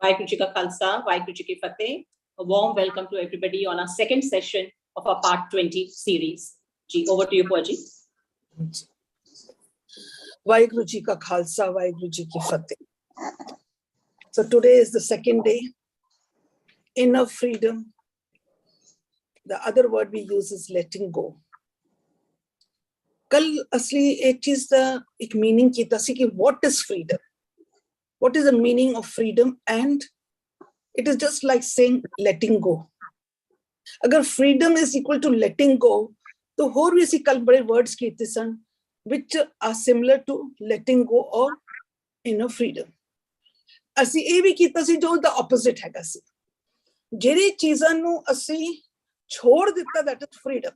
Vaheguru Ji Ka Khalsa, Vaheguru Ji Ki Fateh. A warm welcome to everybody on our second session of our Part 20 series. Ji, over to you, Bhua Ji. Vaheguru Ji Ka Khalsa, Vaheguru Ji Ki Fateh. So today is the second day. Inner freedom. The other word we use is letting go. कल असली एक चीज का एक meaning की था कि what is freedom? What is the meaning of freedom? And it is just like saying letting go. अगर freedom is equal to letting go, तो और भी ऐसी कल बड़े words की थी सन which are similar to letting go or inner freedom. ਅਸੀਂ ਇਹ ਵੀ ਕੀਤਾ ਸੀ ਜੋ the opposite ਹੈਗਾ ਸੀ. ਜਿਹੜੀ ਚੀਜ਼ਾਂ ਨੂੰ ਅਸੀਂ ਛੋੜ ਦਿੱਤਾ that is freedom.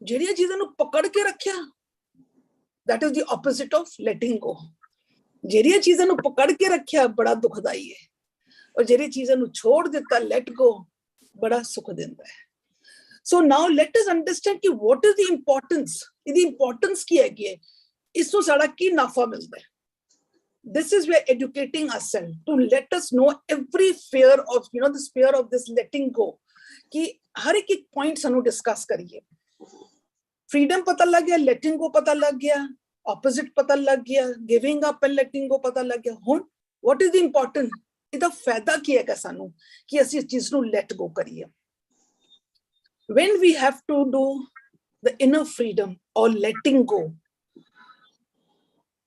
ਜਿਹੜੀਆਂ ਚੀਜ਼ਾਂ ਨੂੰ ਪਕੜ ਕੇ ਰੱਖਿਆ that is the opposite of letting go. ਜਿਹੜੀਆਂ ਚੀਜ਼ਾਂ ਨੂੰ ਪਕੜ ਕੇ ਰੱਖਿਆ ਬੜਾ ਦੁਖਦਾਈ ਹੈ ਔਰ ਜਿਹੜੀ ਚੀਜ਼ਾਂ ਨੂੰ ਛੋੜ ਦਿੱਤਾ let go ਬੜਾ ਸੁਖ ਦਿੰਦਾ ਹੈ. So now let us understand ਕਿ what is the importance. ਇਹਦੀ importance ਕੀ ਹੈਗੀ ਹੈ, ਇਸ ਤੋਂ ਸਾਡਾ ਕੀ ਨਾਫਾ ਮਿਲਦਾ ਹੈ. This is where educating ourselves to let us know every fear of this fear of this letting go कि हर एक point सानू discuss करिए. फ्रीडम पता लग गया, लेटिंग गो पता लग गया, ऑपोजिट पता लग गया, गिविंग अप एंड लेटिंग गो पता लग गया. हुन व्हाट इज द इंपॉर्टेंट, ਇਹਦਾ ਫਾਇਦਾ ਕੀ ਹੈਗਾ ਸਾਨੂੰ ਕਿ ਅਸੀਂ ਇਸ ਚੀਜ਼ ਨੂੰ ਲੈਟ ਗੋ ਕਰੀਏ. when we have to do the inner freedom or letting go,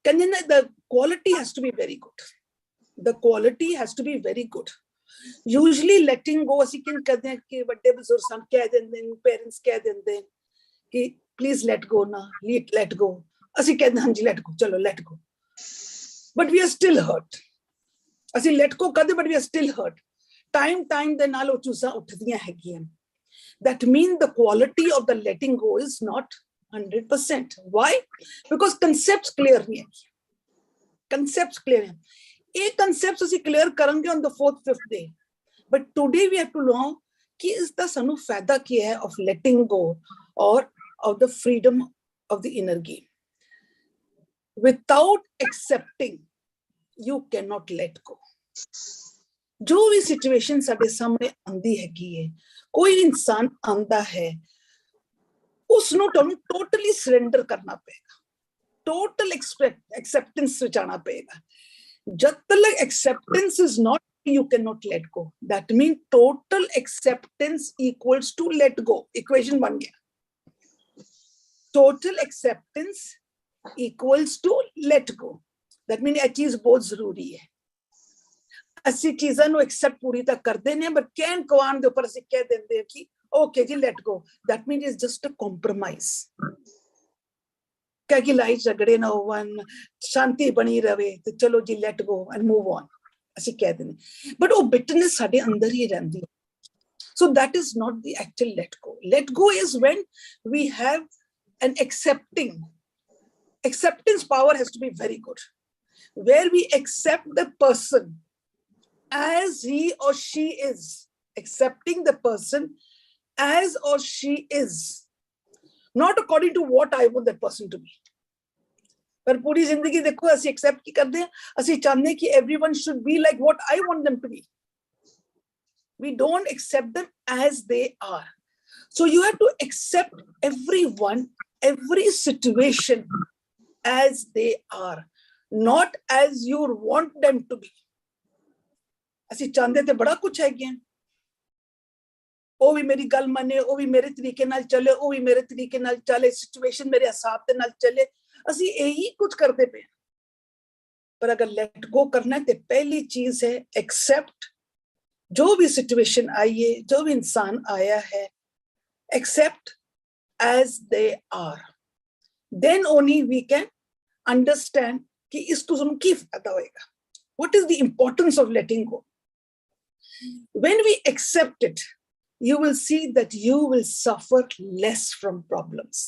the quality has to be very good. The quality has to be very good. Usually letting go ਅਸੀਂ ਕਿੰਨ ਕਰਦੇ ਹਾਂ ਕਿ ਵੱਡੇ ਬਜ਼ੁਰਗ ਸਾਨੂੰ ਕਹਿ ਦਿੰਦੇ ਨੇ, ਪੇਰੈਂਟਸ ਕਹਿ ਦਿੰਦੇ ਕਿ please let go na, let go. ਅਸੀਂ ਕਹਿੰਦੇ ਹਾਂਜੀ let go, ਚਲੋ let go. But we are still hurt. ਅਸੀਂ let go ਕਰਦੇ but we are still hurt. Time ਦੇ ਨਾਲ ਉਹ ਚੀਜ਼ਾਂ ਉੱਠਦੀਆਂ ਹੈਗੀਆਂ. That means the quality of the letting go is not 100%. Why? Because concepts clear नहीं है. Concepts clear हैं. ਇਹ concepts ਅਸੀਂ clear ਕਰਾਂਗੇ on the 4th, 5th day. But today we have to know कि इसका ਸਾਨੂੰ फायदा क्या है of letting go or of the freedom of the inner game. Without accepting, you cannot let go. जो भी situation साडे सामने आंदी हैगी है, कोई इंसान आंदा है, उसनों totally surrender करना पड़ेगा, total acceptance में जाना पड़ेगा. जब तक acceptance is not, you cannot let go. That means total acceptance equals to let go. Equation बन गया. Total acceptance equals to let go. That means ये चीज बहुत जरूरी है. ਅਸੀਂ ਚੀਜ਼ਾਂ ਨੂੰ accept पूरी तक करते नहीं, but ਕਹਿਣ ਕਵਾਣ ਦੇ ਉੱਪਰ ਅਸੀਂ ਕਹਿ ਦਿੰਦੇ कि okay ji let go. That means it's just a compromise. क्या कि लाइफ झगड़े ना होवन, शांति बनी रहे, तो चलो जी let go and move on. ਅਸੀਂ ਕਹਿ ਦਿੰਦੇ, but ਉਹ bitterness ਸਾਡੇ ਅੰਦਰ ਹੀ ਰਹਿੰਦੀ ਹੈ. So that is not the actual let go. Let go is when we have an acceptance power has to be very good, where we accept the person as he or she is, accepting the person as or she is, not according to what I want that person to be. पर पूरी जिंदगी देखो ਅਸੀਂ accept ਕੀ ਕਰਦੇ ਹਾਂ, ਅਸੀਂ ਚਾਹੁੰਦੇ ਕਿ everyone should be like what I want them to be. We don't accept them as they are. So you have to accept everyone, every situation as they are, not as you want them to be. ਅਸੀਂ ਚਾਹੁੰਦੇ ਤੇ ਬੜਾ ਕੁਝ ਹੈ ਗਿਆ, ਉਹ ਵੀ ਮੇਰੀ ਗੱਲ ਮੰਨੇ, ਉਹ ਵੀ ਮੇਰੇ ਤਰੀਕੇ ਨਾਲ ਚੱਲੇ, ਉਹ ਵੀ ਮੇਰੇ ਤਰੀਕੇ ਨਾਲ ਚੱਲੇ, ਸਿਚੁਏਸ਼ਨ ਮੇਰੇ ਹਿਸਾਬ ਦੇ ਨਾਲ ਚੱਲੇ, ਅਸੀਂ ਇਹੀ ਕੁਝ ਕਰਦੇ ਪਏ. ਪਰ ਅਗਰ ਲੈਟ ਗੋ ਕਰਨਾ ਤੇ ਪਹਿਲੀ ਚੀਜ਼ ਹੈ एक्सेप्ट. जो भी सिचुएशन आई है, जो भी इंसान आया है, accept as they are. Then only we can understand कि इसको ਸਾਨੂੰ ਕੀ ਫਾਇਦਾ ਹੋਏਗਾ. What is the importance of letting go? When we accept it, you will see that you will suffer less from problems.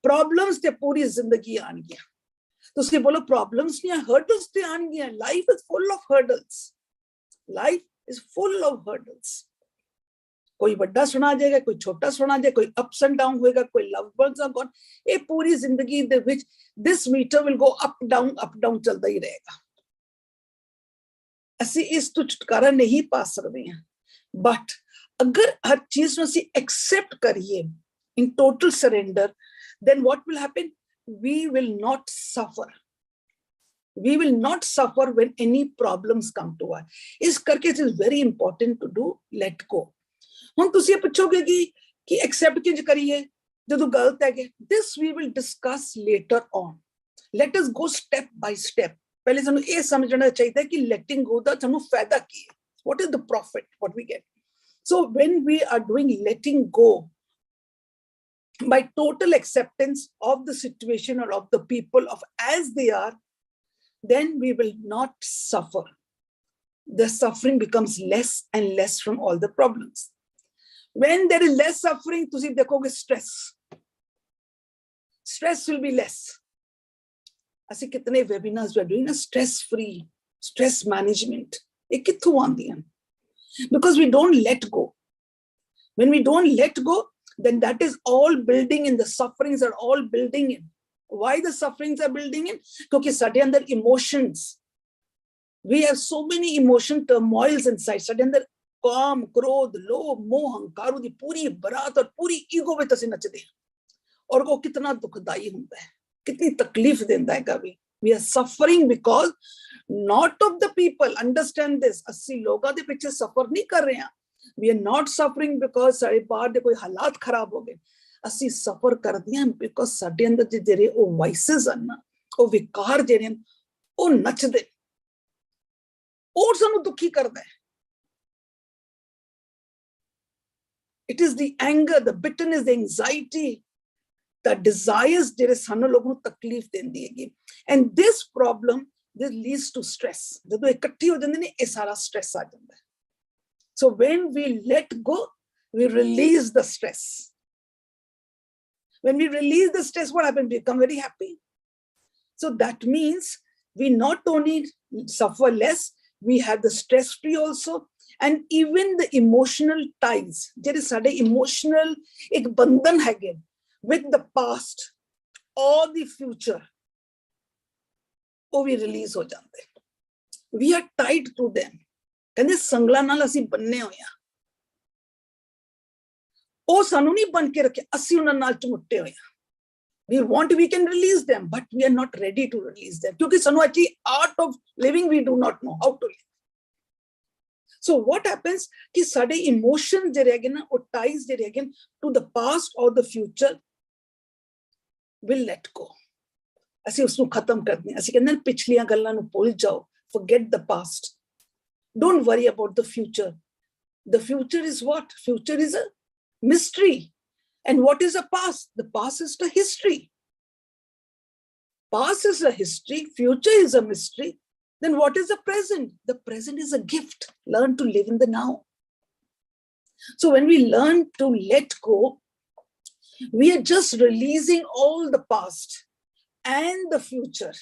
Problems te puri zindagi aangiyan. ਤੁਸੀਂ ਬੋਲੋ problems ਨਹੀਂ, hurdles ਤੇ ਆਣਗੀਆਂ. Life is full of hurdles. Life is full of hurdles. कोई ਵੱਡਾ ਸੁਣਾ ਜਾਏਗਾ, ਕੋਈ ਛੋਟਾ ਸੁਣਾ ਜਾਏ, ਕੋਈ ups and down ਹੋਏਗਾ, ਕੋਈ loved ones are gone. ਇਹ ਪੂਰੀ ਜ਼ਿੰਦਗੀ ਦੇ ਵਿੱਚ this meter will go up down ਚੱਲਦਾ ਹੀ ਰਹੇਗਾ. ਅਸੀਂ ਇਸ ਤੋਂ ਛੁਟਕਾਰਾ ਨਹੀਂ ਪਾ ਸਕਦੇ ਹਾਂ ਬਟ ਅਗਰ ਹਰ ਚੀਜ਼ ਨੂੰ ਅਸੀਂ ਐਕਸੈਪਟ ਕਰੀਏ in total surrender, then what will happen? We will not suffer. We will not suffer when any problems come to us. ਇਸ ਕਰਕੇ it is very important to do let go. ਹੁਣ ਤੁਸੀਂ ਇਹ ਪੁੱਛੋਗੇ ਕਿ accept ਕਿੰਜ ਕਰੀਏ ਜਦੋਂ ਗਲਤ ਹੈਗੇ? This we will discuss later on. Let us go step by step. ਪਹਿਲੇ ਸਾਨੂੰ ਇਹ ਸਮਝਣਾ ਚਾਹੀਦਾ ਕਿ letting go ਦਾ ਸਾਨੂੰ ਫਾਇਦਾ ਕੀ ਹੈ? What is the profit? What we get? So when we are doing letting go, by total acceptance of the situation or of the people of as they are, then we will not suffer. The suffering becomes less and less from all the problems. When there is less suffering, tusi dekhoge stress. Stress will be less. Asi kitne webinars we are doing, stress free, stress management. Ye kithu aandi hain? Because we don't let go. When we don't let go, then that is all building in. The sufferings are all building in. Why the sufferings are building in? Because sade andar emotions. We have so many emotion turmoils inside. Sade andar काम, क्रोध, लोभ, मोह, अहंकार दी पूरी बरात और पूरी ego में तसी नचदे हैं और वो कितना दुखदाई होता है, कितनी तकलीफ देता है कभी. We are suffering because not of the people. Understand this. अस्सी लोगों दे पीछे सफर नहीं कर रहे हैं. We are not suffering because सारे बाहर दे कोई हालात खराब हो गए. ਅਸੀਂ ਸਫਰ ਕਰਦੇ ਹਾਂ ਬਿਕੋਜ਼ ਸਾਡੇ ਅੰਦਰ ਜਿਹੜੇ ਉਹ ਵਾਇਸਸ ਹਨ ਨਾ, ਉਹ ਵਿਕਾਰ ਜਿਹੜੇ ਹਨ ਉਹ ਨੱਚਦੇ, ਉਹ ਸਾਨੂੰ ਦੁਖੀ ਕਰਦਾ ਹੈ. It is the anger, the bitterness, the anxiety, the desires ਜਿਹੜੇ ਸਾਨੂੰ ਲੋਕਾਂ ਨੂੰ ਤਕਲੀਫ ਦਿੰਦੀ ਹੈਗੀ. And this problem, this leads to stress. ਜਦੋਂ ਇਕੱਠੀ ਹੋ ਜਾਂਦੇ ਨੇ ਇਹ ਸਾਰਾ ਸਟ੍ਰੈਸ ਆ ਜਾਂਦਾ ਹੈ. So when we let go, we release the stress. When we release the stress, what happens? We become very happy. So that means we not only suffer less, we have the stress free also, and even the emotional ties. There is a emotional ek bandhan hai with the past or the future. Oh, we release ho jante. We are tied to them. ਕਹਿੰਦੇ ਸੰਗਲਾਂ ਨਾਲ ਅਸੀਂ ਬੰਨੇ ਹੋਏ ਆ, ਉਹ ਸਾਨੂੰ ਨਹੀਂ ਬਣ ਕੇ ਰੱਖੇ, ਅਸੀਂ ਉਹਨਾਂ ਨਾਲ ਚੁੰਮਟੇ ਹੋਏ ਆ. We can release them, but we are not ready to release them ਕਿਉਂਕਿ ਸਾਨੂੰ actually art of living we do not know how to live. So what happens ਕਿ ਸਾਡੇ emotions ਜਿਹੜੇ ਹੈਗੇ ਨਾ, ਉਹ ties ਜਿਹੜੇ ਹੈਗੇ to the past or the future will let go. ਅਸੀਂ ਉਸ ਨੂੰ ਖਤਮ ਕਰਦੇ ਹਾਂ. ਅਸੀਂ ਕਹਿੰਦੇ ਹਾਂ ਪਿਛਲੀਆਂ ਗੱਲਾਂ ਨੂੰ ਭੁੱਲ ਜਾਓ, forget the past. Don't worry about the future. The future is what? Future is a mystery. And what is the past? The past is the history. Past is a history. Future is a mystery. Then what is the present? The present is a gift. Learn to live in the now. So when we learn to let go, we are just releasing all the past and the future.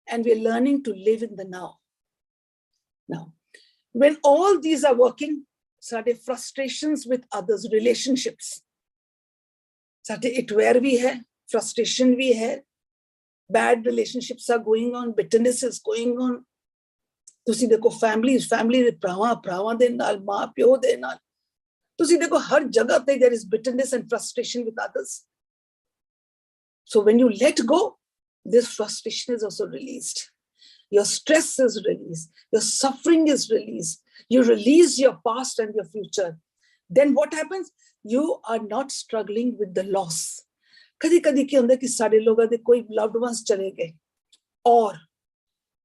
And we're learning to live in the now. Now, when all these are working, sade frustrations with others, relationships, sade it where we hai, frustration we hai, bad relationships are going on, bitterness is going on. Tusi dekho family de prawa de naal, maa pyo de naal. Tusi dekho har jagah te there is bitterness and frustration with others. So when you let go, this frustration is also released. Your stress is released. Your suffering is released. You release your past and your future. Then what happens? You are not struggling with the loss. Kadi kadi kya hunda ki sade loga de koi loved ones chale gaye or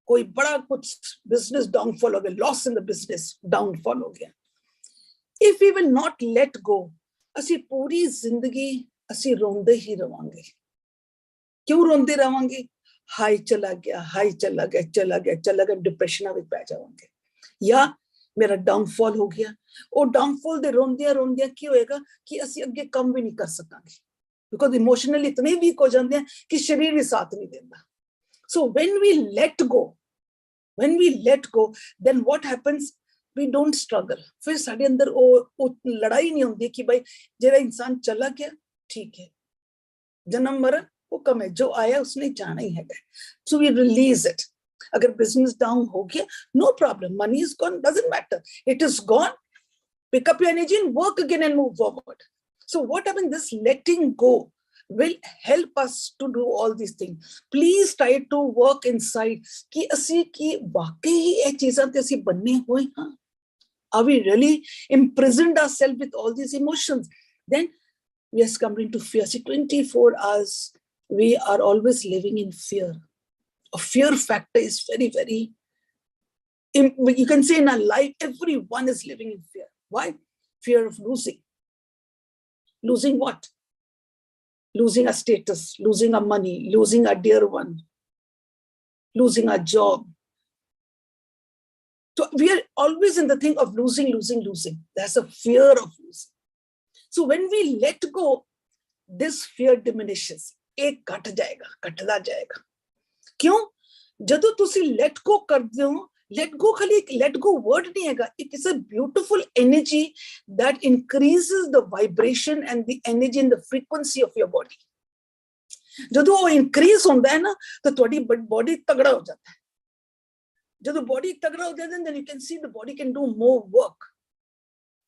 koi bada kuch business downfall ho gaya, loss in the business, downfall ho gaya. If we will not let go, asi puri zindagi asi ronde hi ravange. Kyun ronde ravange? High चला गया, depression में पै जाओगे या मेरा downfall हो गया. और डाउनफॉल दे रोंदिया की होएगा कि ਅਸੀਂ ਅੱਗੇ ਕੰਮ ਵੀ ਨਹੀਂ ਕਰ ਸਕਾਂਗੇ because emotionally इतने वीक हो जाते हैं कि शरीर भी साथ नहीं देता. So when we let go, then what happens? We don't struggle. फिर साडे अंदर वो लड़ाई नहीं होती कि भाई जेड़ा इंसान चला गया ठीक है, जन्म मरण वो कम है, जो आया उसने जाना ही है. So we release it. अगर business down हो गया, no problem. Money is gone, doesn't matter. It is gone. Pick up your energy and work again and move forward. So what happens? This letting go will help us to do all these things. Please try to work inside. कि असी कि वाकई ये चीज़ां ते असी बनने हुए हाँ. Are we really imprisoned ourselves with all these emotions? Then we are succumbing to fear. See, 24 hours, we are always living in fear. A fear factor is very, very, you can say in our life, everyone is living in fear. Why? Fear of losing. Losing what? Losing our status, losing our money, losing our dear one, losing our job. So we are always in the thing of losing. There's a fear of losing. So when we let go, this fear diminishes. एक घट जाएगा, घटदा जाएगा. क्यों? जदों तुसी let go करदे हो, let go खाली एक let go word नहीं हैगा. It is a beautiful energy that increases the vibration and the energy and the frequency of your body. जदों वो increase होता है ना, तो तुम्हारी body तगड़ा हो जाता है. जदों body तगड़ा हो जाता है, then you can see the body can do more work.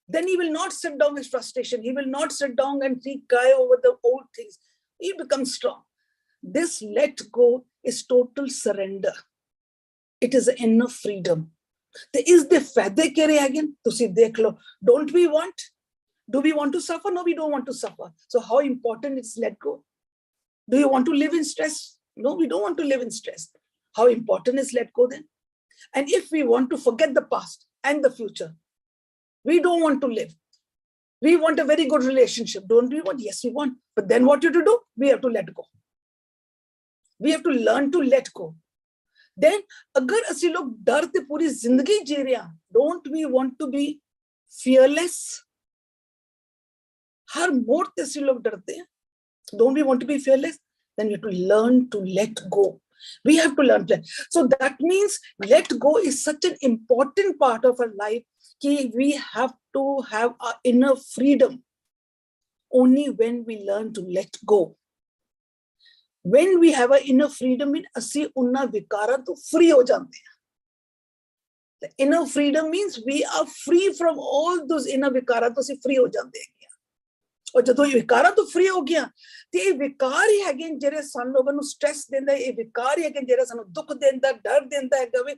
Then he will not sit down with frustration. He will not sit down and cry over the old things. He becomes strong. This let go is total surrender. It is inner freedom. There is the faide kere again. Tusi dekh lo. Don't we want? Do we want to suffer? No, we don't want to suffer. So how important is let go? Do you want to live in stress? No, we don't want to live in stress. How important is let go then? And if we want to forget the past and the future, we don't want to live. We want a very good relationship. Don't we want? Yes, we want. But then what you have to do? We have to let go. We have to learn to let go. Then, agar assi log dar te puri zindagi ji rahe hain, don't we want to be fearless? Har mode te assi log darte hain. Don't we want to be fearless? Then we have to learn to let go. We have to learn to let. So that means let go is such an important part of our life. We have to have our inner freedom only when we learn to let go. When we have our inner freedom, ਅਸੀਂ ਉਹਨਾਂ ਵਿਕਾਰਾਂ ਤੋਂ free ਹੋ ਜਾਂਦੇ ਹਾਂ. The inner freedom means we are free from all those inner ਵਿਕਾਰਾਂ ਤੋਂ ਅਸੀਂ free ਹੋ ਜਾਂਦੇ ਹਾਂ. ਔਰ ਜਦੋਂ ਇਹ ਵਿਕਾਰਾਂ ਤੋਂ free ਹੋ ਗਿਆ ਤੇ ਇਹ ਵਿਕਾਰ ਹੀ ਹੈਗੇ ਜਿਹੜੇ ਸਾਨੂੰ ਲੋਕਾਂ ਨੂੰ ਸਟ੍ਰੈਸ ਦਿੰਦਾ, ਇਹ ਵਿਕਾਰ ਹੀ ਹੈਗੇ ਜਿਹੜਾ ਸਾਨੂੰ ਦੁੱਖ ਦਿੰਦਾ, ਡਰ ਦਿੰਦਾ ਹੈਗਾ ਵੇ,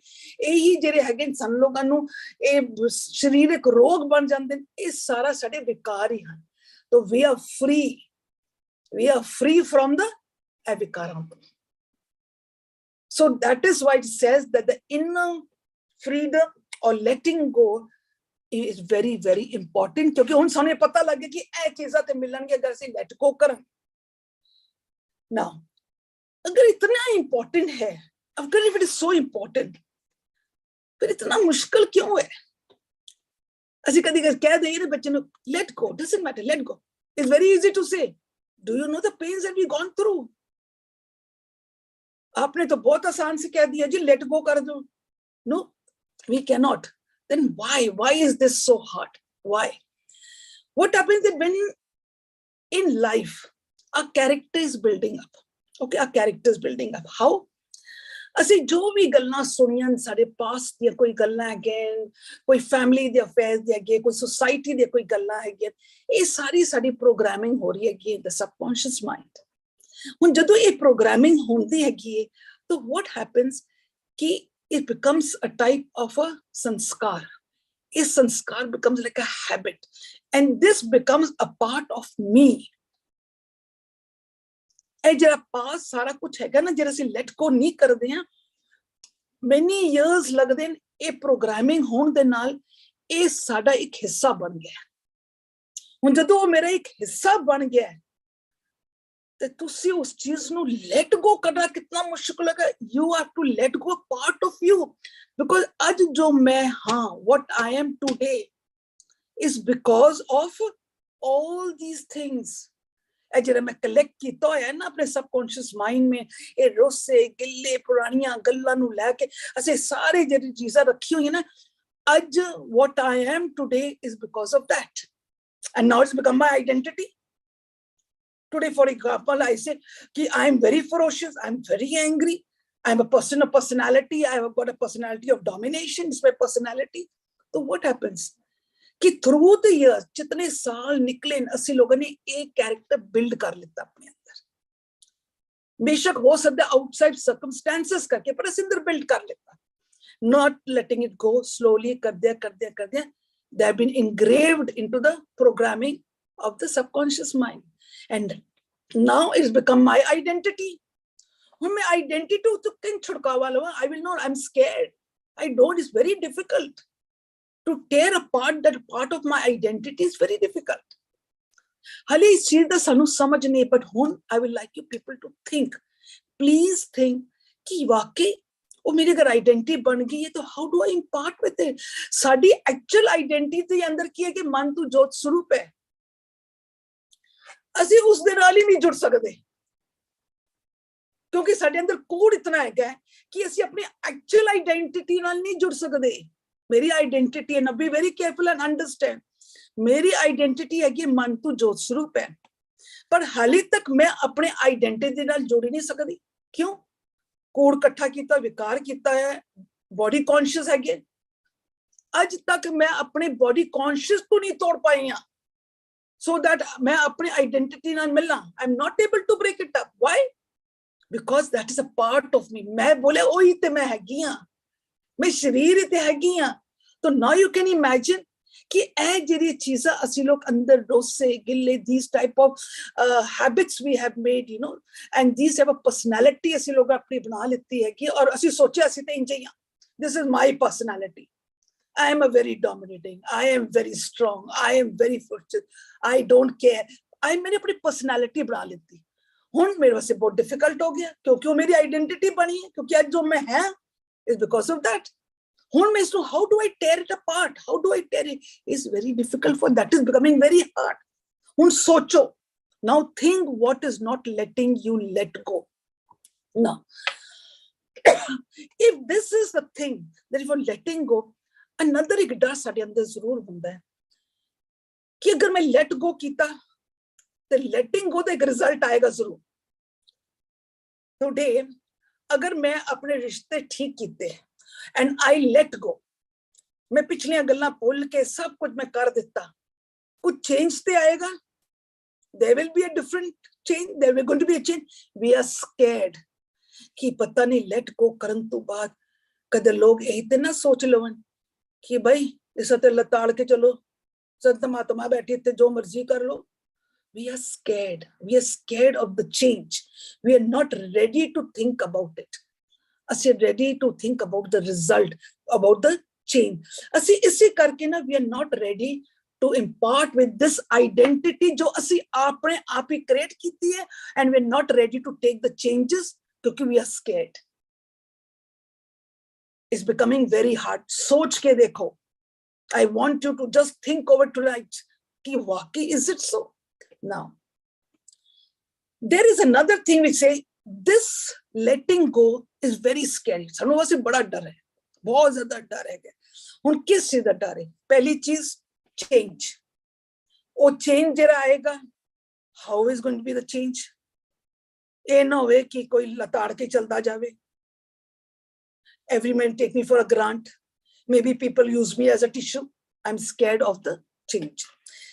ਇਹੀ ਜਿਹੜੇ ਹੈਗੇ ਸਾਨੂੰ ਲੋਕਾਂ ਨੂੰ ਇਹ ਸਰੀਰਕ ਰੋਗ ਬਣ ਜਾਂਦੇ ਨੇ, ਇਹ ਸਾਰਾ ਸਾਡੇ ਵਿਕਾਰ ਹੀ ਹਨ. So we are free from the avikaram. So that is why it says that the inner freedom or letting go is very, very important. क्योंकि उन सामने पता लगे कि ऐ चीज़ां ते मिलनगे अगर से let go करें. Now, अगर इतना important है, अगर if it is so important, फिर इतना मुश्किल क्यों है? ਅਸੀਂ ਕਦੀ ਕਹਿ ਦਈਏ ਨਾ ਬੱਚੇ ਨੂੰ let go, doesn't matter, let go. It's very easy to say. Do you know the pains that we've gone through? आपने तो बहुत आसान से कह दिया जी let go कर दो. No, we cannot. Then why? Why is this so hard? Why? What happens is when in life, our character is building up. Okay, our character is building up. How? ਅਸੀਂ ਜੋ ਵੀ ਗੱਲਾਂ ਸੁਣੀਆਂ ਸਾਡੇ past ਦੀਆਂ ਕੋਈ ਗੱਲਾਂ ਹੈਗੀਆਂ, ਕੋਈ ਫੈਮਿਲੀ ਦੇ ਅਫੇਅਰਸ ਦੇ ਹੈਗੇ, ਕੋਈ ਸੁਸਾਇਟੀ ਦੇ ਕੋਈ ਗੱਲਾਂ ਹੈਗੀਆਂ, ਇਹ ਸਾਰੀ ਸਾਡੀ ਪ੍ਰੋਗਰਾਮਿੰਗ ਹੋ ਰਹੀ ਹੈਗੀ ਦ ਸਬਕੌਂਸ਼ੀਅਸ ਮਾਈਂਡ. ਹੁਣ ਜਦੋਂ ਇਹ ਪ੍ਰੋਗਰਾਮਿੰਗ ਹੁੰਦੀ ਹੈਗੀ ਹੈ ਤਾਂ what happens ਕਿ it becomes a type of a sanskar. A sanskar becomes like a habit and this becomes a part of me. ਇਹ ਜਿਹੜਾ ਪਾਸ ਸਾਰਾ ਕੁਝ ਹੈਗਾ ਨਾ ਜਿਹੜਾ ਅਸੀਂ ਲੈਟ ਗੋ ਨਹੀਂ ਕਰਦੇ ਹਾਂ, many years ਲੱਗਦੇ ਨੇ ਇਹ ਪ੍ਰੋਗਰਾਮਿੰਗ ਹੋਣ ਦੇ ਨਾਲ ਇਹ ਸਾਡਾ ਇੱਕ ਹਿੱਸਾ ਬਣ ਗਿਆ. ਹੁਣ ਜਦੋਂ ਉਹ ਮੇਰਾ ਇੱਕ ਹਿੱਸਾ ਬਣ ਗਿਆ ਤੇ ਤੁਸੀਂ ਉਸ ਚੀਜ਼ ਨੂੰ ਲੈਟ ਗੋ ਕਰਨਾ ਕਿੰਨਾ ਮੁਸ਼ਕਿਲ ਹੈਗਾ. You have to let go part of you because ਅੱਜ ਜੋ ਮੈਂ ਹਾਂ, what I am today is because of all these things. ਇਹ ਜਿਹੜਾ ਮੈਂ ਕਲੈਕਟ ਕੀਤਾ ਹੋਇਆ ਨਾ ਆਪਣੇ ਸਬਕੌਂਸ਼ੀਅਸ ਮਾਈਂਡ ਮੇ, ਇਹ ਰੋਸੇ ਗਿੱਲੇ ਪੁਰਾਣੀਆਂ ਗੱਲਾਂ ਨੂੰ ਲੈ ਕੇ ਅਸੀਂ ਸਾਰੇ ਜਿਹੜੀ ਚੀਜ਼ਾਂ ਰੱਖੀ ਹੋਈਆਂ ਨਾ, ਅੱਜ what I am today is because of that. And now it's become my identity. Today, for example, I say कि I am very ferocious, I am very angry, I'm a person of personality. I have got a personality of domination. It's my personality. So what happens? कि through the years, जितने साल निकले, असि लोगों ने एक character build कर लेता अपने अंदर. बेशक हो सकता है outside circumstances करके, पर असि अंदर build कर लेता. Not letting it go, slowly कर दिया. They have been engraved into the programming of the subconscious mind. And now it's become my identity. When my identity to I will not, I'm scared. I don't, it's very difficult. To tear apart that part of my identity is very difficult. Hali see the sanu samajh nahi, but I will like you people to think. Please think कि वाकई वो मेरी अगर identity बन गई है तो how do I इंपार्ट with it. Sari actual identity अंदर की है कि मन तू जोत स्वरूप है. ਅਸੀਂ ਉਸ ਦੇ ਨਾਲ ਹੀ ਨਹੀਂ ਜੁੜ ਸਕਦੇ ਕਿਉਂਕਿ ਸਾਡੇ ਅੰਦਰ ਕੋਡ ਇਤਨਾ ਹੈਗਾ ਕਿ ਅਸੀਂ ਆਪਣੀ ਐਕਚੁਅਲ ਆਇਡੈਂਟੀਟੀ ਨਾਲ ਨਹੀਂ ਜੁੜ ਸਕਦੇ. ਮੇਰੀ ਆਇਡੈਂਟੀਟੀ ਹੈ, be very careful and understand, ਮੇਰੀ ਆਇਡੈਂਟੀਟੀ ਹੈ ਕਿ ਮਨ ਤੋਂ ਜੋਤ ਸਰੂਪ ਹੈ, ਪਰ ਹਾਲੇ ਤੱਕ ਮੈਂ ਆਪਣੇ ਆਇਡੈਂਟੀਟੀ ਨਾਲ ਜੁੜ ਨਹੀਂ ਸਕਦੀ. ਕਿਉਂ? ਕੋਡ ਇਕੱਠਾ ਕੀਤਾ, ਵਿਕਾਰ ਕੀਤਾ ਹੈ, ਬੋਡੀ ਕੌਨਸ਼ੀਅਸ ਹੈਗੇ. ਅੱਜ ਤੱਕ ਮੈਂ ਆਪਣੇ ਬੋਡੀ ਕੌਨਸ਼ੀਅਸ ਤੋਂ ਨਹੀਂ ਤੋੜ ਪਾਈ ਹਾਂ so that मैं अपनी identity ਨਾਲ ਮਿਲਾਂ. I'm not able to break it up. Why? Because that is a part of me. मैं बोले ਉਹੀ ਤੇ ਮੈਂ ਹੈਗੀ ਹਾਂ, ਮੈਂ ਸ਼ਰੀਰ ਹੀ ਤੇ ਹੈਗੀ ਹਾਂ. तो now you can imagine कि ਇਹ ਜਿਹੜੀ ਚੀਜ਼ਾਂ ਅਸੀਂ ਲੋਕ ਅੰਦਰ ਰੋਸੇ ਗਿੱਲੇ, these type of habits we have made, you know, and these type of personality ਅਸੀਂ ਲੋਕ ਆਪਣੀ ਬਣਾ ਲਿੱਤੀ ਹੈ ਕਿ ਔਰ ਅਸੀਂ ਸੋਚਿਆ ਅਸੀਂ ਤੇ ਇੰਜ ਹੀ ਹਾਂ. This is my personality. I am a very dominating. I am very strong. I am very fortunate. I don't care. I मैंने अपनी personality बना ली थी. हुन मेरे वास्ते बहुत difficult हो गया क्योंकि वो मेरी identity बनी है, क्योंकि आज जो मैं है is because of that. हुन मैं इसको how do I tear it apart? How do I tear it? It's very difficult for that is becoming very hard. हुन सोचो. Now think what is not letting you let go. Now, if this is the thing that if you're letting go, another एक डर साडे अंदर जरूर हुंदा है कि अगर मैं लेट गो कीता तो लेटिंग गो तो एक रिजल्ट आएगा जरूर. टुडे अगर मैं अपने रिश्ते ठीक कीते एंड आई लेट गो, मैं पिछलियां गल्लां भुल के सब कुछ मैं कर दिता, कुछ चेंज ते आएगा. There will be a different change. There will going to be a change. We are scared कि पता नहीं लेट गो करन तो बाद कदे लोग यही ते ना सोच लवन कि भाई इस ते लताड़ के चलो, संत महात्मा बैठी थे जो मर्जी कर लो. We are scared. We are scared of the change. We are not ready to think about it. ਅਸੀਂ ready to think about the result, about the change. ਅਸੀਂ इसी करके ना we are not ready to impart with this identity जो ਅਸੀਂ ਆਪਣੇ आप ही create ਕੀਤੀ है, and we are not ready to take the changes क्योंकि we are scared. It's becoming very hard. सोच के देखो. I want you to just think over tonight. कि वाकई is it so? Now, there is another thing we say. This letting go is very scary. सानू वास्ते बड़ा डर है, बहुत ज़्यादा डर है. हुन किस चीज़ दा डर है? पहली चीज़ change. वो change जरा आएगा. How is going to be the change? ये ना होए कि कोई लताड़ के चलता जावे. Every man take me for a grant. Maybe people use me as a tissue. I'm scared of the change.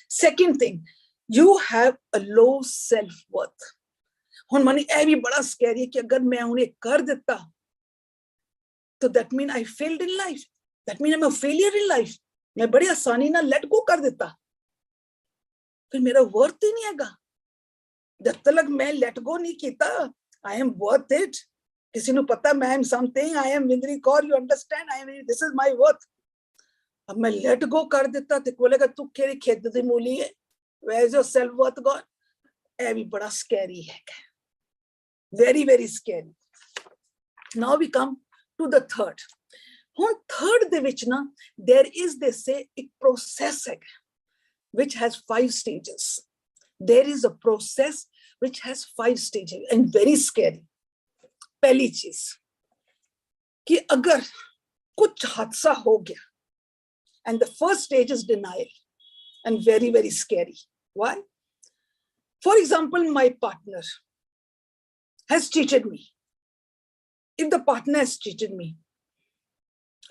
Second thing, you have a low self-worth. हुन money ए भी बड़ा scary है कि अगर मैं उन्हें कर देता तो that mean I failed in life. That mean I'm a failure in life. मैं बड़ी आसानी ना let go कर देता, फिर मेरा worth ही नहीं आएगा. जब तक मैं let go नहीं कीता, I am worth it. किसी ने पता मैं am something. I am Vindri Kaur. You understand? I am. This is my worth. अब मैं let go कर देता तो बोलेगा तू केरी खेत दी मूली है. Where is your self worth gone? ये भी बड़ा scary है. Very very scary. Now we come to the third. ਹੁਣ third ਦੇ ਵਿੱਚ ਨਾ there is they say एक process है which has 5 stages. There is a process which has 5 stages and very scary. पहली चीज कि अगर कुछ हादसा हो गया, and the first stage is denial and very very scary. Why? For example, my partner has cheated me. if the partner has cheated me,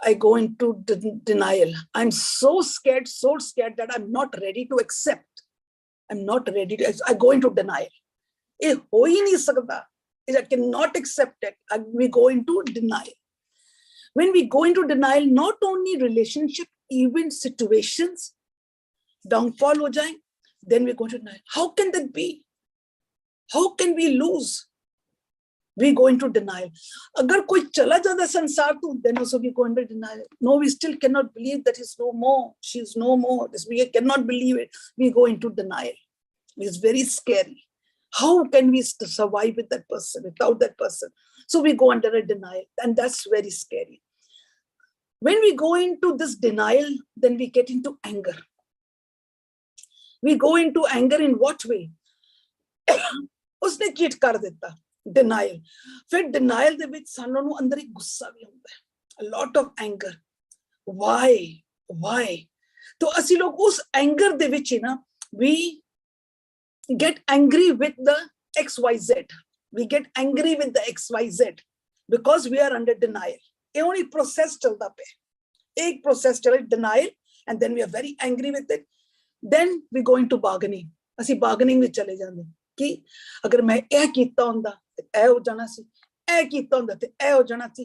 I go into denial. I'm so scared that I'm not ready to accept. I'm not ready to, I go into denial. I cannot accept it. We go into denial. When we go into denial, not only relationship, even situations, downfall ho jaye, then we go to denial. How can that be? How can we lose? We go into denial. Agar koi chala jata sansar tu, then also we go into denial. No, we still cannot believe that he's no more. She's no more. We cannot believe it. We go into denial. It's very scary. How can we survive with that person, without that person? So we go under a denial, and that's very scary. When we go into this denial, then we get into anger. We go into anger in what way? Usne cheat kar deta. Denial. फिर denial ਦੇ ਵਿੱਚ ਸਾਨੂੰ ਨੂੰ ਅੰਦਰ ਇੱਕ ਗੁੱਸਾ ਵੀ ਹੁੰਦਾ ਹੈ, a lot of anger. Why? तो ਅਸੀਂ ਲੋਕ ਉਸ anger ਦੇ ਵਿੱਚ ਹੀ ਨਾ, we get angry with the XYZ. We get angry with the XYZ because we are under denial. ਇਹ ਹੁਣ ਇੱਕ process ਚੱਲਦਾ ਪਿਆ, ਇੱਕ process ਚੱਲ denial, and then we are very angry with it. Then we go into bargaining. ਅਸੀਂ bargaining ਵਿੱਚ ਚਲੇ ਜਾਂਦੇ ਕਿ ਅਗਰ ਮੈਂ ਇਹ ਕੀਤਾ ਹੁੰਦਾ ਤੇ ਇਹ ਹੋ ਜਾਣਾ ਸੀ, ਇਹ ਕੀਤਾ ਹੁੰਦਾ ਤੇ ਇਹ ਹੋ ਜਾਣਾ ਸੀ.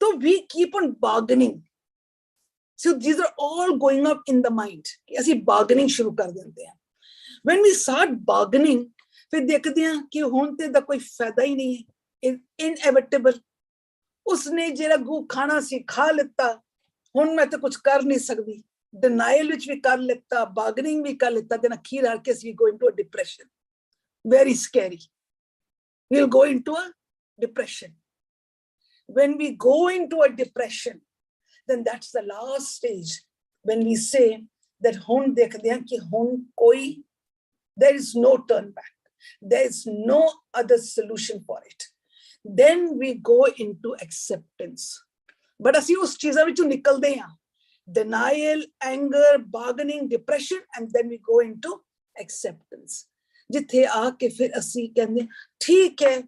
So we keep on bargaining. So these are all going up in the mind. ਕਿ ਅਸੀਂ bargaining ਸ਼ੁਰੂ ਕਰ ਦਿੰਦੇ ਹਾਂ. When we start bargaining, ਫਿਰ ਦੇਖਦੇ ਹਾਂ ਕਿ ਹੁਣ ਤੇ ਦਾ ਕੋਈ ਫਾਇਦਾ ਹੀ ਨਹੀਂ ਹੈ, inevitable. ਉਸਨੇ ਜਿਹੜਾ ਗੂ ਖਾਣਾ ਸੀ ਖਾ ਲਿੱਤਾ, ਹੁਣ ਮੈਂ ਤਾਂ ਕੁਝ ਕਰ ਨਹੀਂ ਸਕਦੀ. Denial which we ਕਰ ਲਿੱਤਾ, bargaining ਵੀ ਕਰ ਲਿੱਤਾ, then ਅਖੀਰ ਆ ਕੇ we go into a depression. Very scary. We'll go into a depression. When we go into a depression, then that's the last stage. When we say that ਹੁਣ ਦੇਖਦੇ ਹਾਂ ਕਿ ਹੁਣ ਕੋਈ, there is no turn back. There is no other solution for it. Then we go into acceptance. But ਅਸੀਂ ਉਸ ਚੀਜ਼ਾਂ ਵਿੱਚੋਂ ਨਿਕਲਦੇ ਹਾਂ. Denial, anger, bargaining, depression, and then we go into acceptance. ਜਿੱਥੇ ਆ ਕੇ ਫਿਰ ਅਸੀਂ ਕਹਿੰਦੇ ਠੀਕ ਹੈ,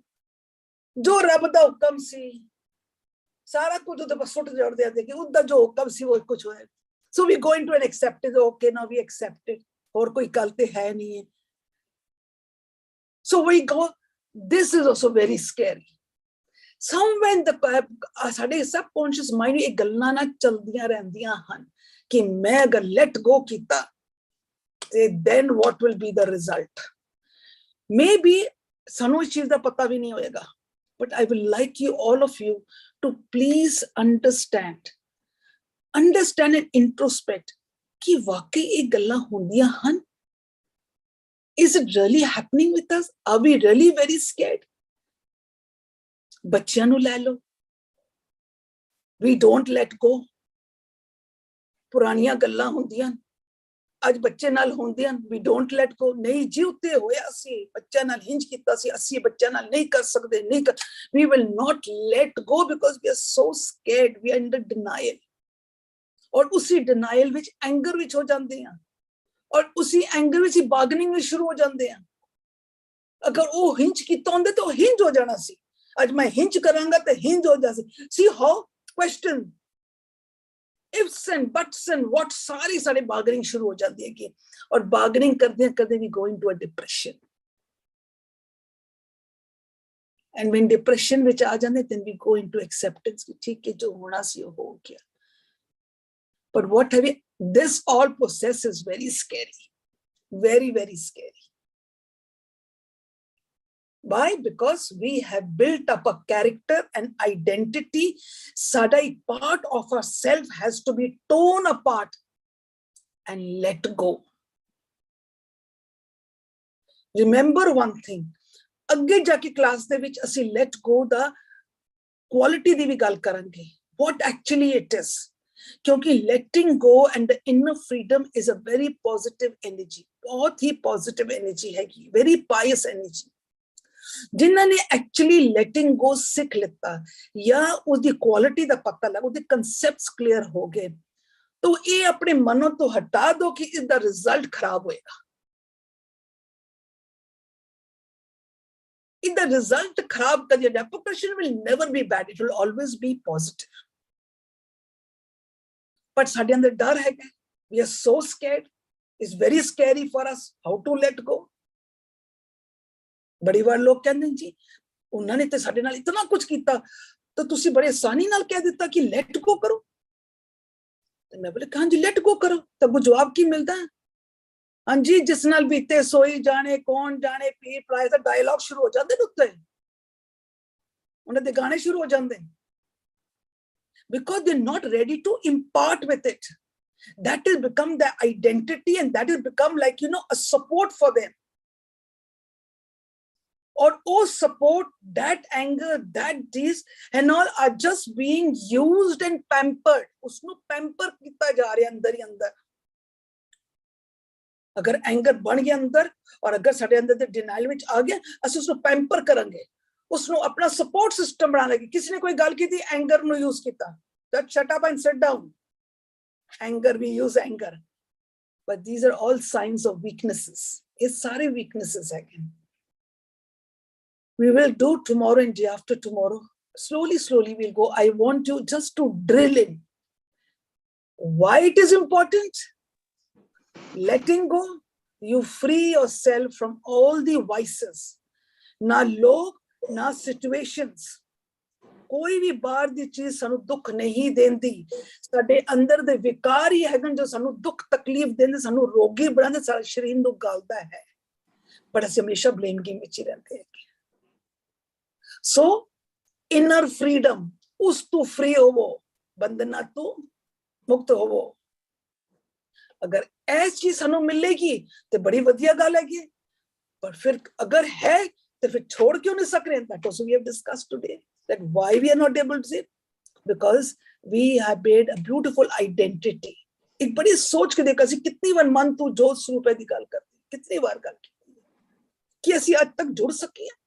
ਜੋ ਰੱਬ ਦਾ ਹੁਕਮ ਸੀ ਸਾਰਾ ਕੁਝ ਉਹਦੇ ਪਰ ਸੁੱਟ ਜੋੜਦੇ ਆ ਕਿ ਉਹਦਾ ਜੋ ਹੁਕਮ ਸੀ ਉਹ ਕੁਝ ਹੋਇਆ. So we go into an acceptance. Okay, now we accept it. ਹੋਰ ਕੋਈ ਗੱਲ ਤੇ ਹੈ ਨਹੀਂ ਹੈ. So we go, this is also very scary. Somewhere in the ਸਾਡੇ subconscious mind ਇਹ ਗੱਲਾਂ ਨਾ ਚਲਦੀਆਂ ਰਹਿੰਦੀਆਂ ਹਨ ਕਿ ਮੈਂ ਅਗਰ let go ਕੀਤਾ ਤੇ then what will be the result? Maybe ਸਾਨੂੰ ਇਸ ਚੀਜ਼ ਦਾ ਪਤਾ ਵੀ ਨਹੀਂ ਹੋਏਗਾ, but I will like you, all of you, to please understand and introspect ਕਿ ਵਾਕਈ ਇਹ ਗੱਲਾਂ ਹੁੰਦੀਆਂ ਹਨ. Is it really happening with us? Are we really very scared? ਬੱਚਿਆਂ ਨੂੰ ਲੈ ਲਓ, we don't let go. ਪੁਰਾਣੀਆਂ ਗੱਲਾਂ ਹੁੰਦੀਆਂ ਅੱਜ ਬੱਚੇ ਨਾਲ ਹੁੰਦੀਆਂ, we don't let go. ਨਹੀਂ ਜੀ ਉੱਤੇ ਹੋਇਆ ਸੀ, ਬੱਚਿਆਂ ਨਾਲ ਹਿੰਜ ਕੀਤਾ ਸੀ, ਅਸੀਂ ਬੱਚਿਆਂ ਨਾਲ ਨਹੀਂ ਕਰ ਸਕਦੇ, ਨਹੀਂ ਕਰ. We will not let go because we are so scared. We are under denial. ਔਰ ਉਸੇ denial ਵਿੱਚ anger ਵਿੱਚ ਹੋ ਜਾਂਦੇ ਹਾਂ, ਔਰ ਉਸੇ anger ਵਿੱਚ ਹੀ bargaining ਵਿੱਚ ਸ਼ੁਰੂ ਹੋ ਜਾਂਦੇ ਹਾਂ. ਅਗਰ ਉਹ ਹਿੰਜ ਕੀਤਾ ਹੁੰਦਾ ਤਾਂ ਉਹ ਹਿੰਜ ਹੋ ਜਾਣਾ ਸੀ. ਅੱਜ ਮੈਂ ਹਿੰਜ ਕਰਾਂਗਾ ਤਾਂ ਹਿੰਜ ਹੋ ਜਾਣਾ ਸੀ. See how question, ifs and buts and what, ਸਾਰੀ ਸਾਡੇ bargaining ਸ਼ੁਰੂ ਹੋ ਜਾਂਦੀ ਹੈ ਕਿ, ਔਰ bargaining ਕਰਦੇ we go into a depression. And when depression ਵਿੱਚ ਆ ਜਾਂਦੇ, then we go into acceptance ਕਿ ਠੀਕ ਹੈ, ਜੋ ਹੋਣਾ ਸੀ ਉਹ ਹੋ ਗਿਆ. But what have we, this all process is very scary, very, very scary. Why? Because we have built up a character and identity. Sada part of ourself has to be torn apart and let go. Remember one thing. ਅੱਗੇ ਜਾ ਕੇ class ਦੇ ਵਿੱਚ ਅਸੀਂ let go ਦਾ quality ਦੀ ਵੀ ਗੱਲ ਕਰਾਂਗੇ. What actually it is. ਕਿਉਂਕਿ letting go and the inner freedom is a very positive energy. ਬਹੁਤ ਹੀ positive energy ਹੈਗੀ. Very pious energy. ਜਿਨ੍ਹਾਂ ਨੇ ਐਕਚੁਅਲੀ ਲੈਟਿੰਗ ਗੋ ਸਿੱਖ ਲਿੱਤਾ ਜਾਂ ਉਹਦੀ ਕੁਆਲਿਟੀ ਦਾ ਪਤਾ ਲੱਗ, ਉਹਦੇ ਕਨਸੈਪਟਸ ਕਲੀਅਰ ਹੋ ਗਏ, ਤਾਂ ਇਹ ਆਪਣੇ ਮਨੋਂ ਤੋਂ ਹਟਾ ਦੋ ਕਿ ਇਸਦਾ ਰਿਜ਼ਲਟ ਖਰਾਬ ਹੋਏਗਾ. in the result खराब कर दिया, repercussion will never be bad, it will always be positive. But ਸਾਡੇ ਅੰਦਰ ਡਰ ਹੈਗਾ, we are so scared, it's very scary for us how to let go. ਬੜੀ ਵਾਰ ਲੋਕ ਕਹਿੰਦੇ ਜੀ ਉਹਨਾਂ ਨੇ ਤੇ ਸਾਡੇ ਨਾਲ ਇਤਨਾ ਕੁਝ ਕੀਤਾ ਤਾਂ ਤੁਸੀਂ ਬੜੇ ਆਸਾਨੀ ਨਾਲ ਕਹਿ ਦਿੱਤਾ ਕਿ let go ਕਰੋ, ਤੇ ਮੈਂ ਬੋਲੇ ਹਾਂਜੀ let go ਕਰੋ, ਤਾਂ ਉਹ ਜਵਾਬ ਕੀ ਮਿਲਦਾ ਹੈ, ਹਾਂਜੀ ਜਿਸ ਨਾਲ ਬੀਤੇ ਸੋਈ ਜਾਣੇ, ਕੌਣ ਜਾਣੇ ਪੀਰ ਪਰਾਏ, ਦਾ ਡਾਇਲੌਗ ਸ਼ੁਰੂ ਹੋ ਜਾਂਦੇ ਨੇ ਉੱਤੇ, ਉਹਨਾਂ ਦੇ ਗਾਣੇ ਸ਼ੁਰੂ ਹੋ ਜਾਂਦੇ, because they're not ready to impart with it. That has become their identity and that has become like, you know, a support for them. Or oh support, that anger, that this and all are just being used and pampered. Usnu pamper kita ja raha hai andar hi andar. अगर anger बन गया अंदर और अगर साडे अंदर दे denial विच आ गया, ਅਸੀਂ ਉਸਨੂੰ ਪੈਂਪਰ ਕਰਾਂਗੇ, ਉਸਨੂੰ ਆਪਣਾ ਸਪੋਰਟ ਸਿਸਟਮ ਬਣਾ ਲਾਂਗੇ। ਕਿਸੇ ਨੇ ਕੋਈ ਗੱਲ ਕੀਤੀ, ਐਂਗਰ ਨੂੰ ਯੂਜ਼ ਕੀਤਾ, that shut up and sit down. Anger, we use anger, but these are all signs of weaknesses. ये सारे weaknesses है। We will do tomorrow and day after tomorrow. Slowly we'll go. I want you just to drill in why it is important. Letting go, you free yourself from all the vices. Na log, na situations. कोई भी बाहर दी चीज सानू दुख नहीं देंदी, साडे अंदर दे विकार ही हैगन जो सानू दुख तकलीफ देंदे, सानू रोगी बनांदे, साडे शरीर नू गालदा है, पर असीं हमेशा ब्लेम गेम विच ही रहंदे हैं। सो इनर फ्रीडम, उस तू फ्री होवो, बंधना तू मुक्त होवो। अगर ऐसी चीज सानू मिलेगी तो बड़ी वधिया गल हैगी, पर फिर अगर है तो फिर छोड़ क्यों नहीं सक रहे? That also we have discussed today, that why we are not able to see, because we have made a beautiful identity. एक बड़ी सोच के देखा सी कितनी बार मन तू जोत स्वरूप है दी गल करती, कितनी बार गल कि असी आज तक जुड़ सकी हैं,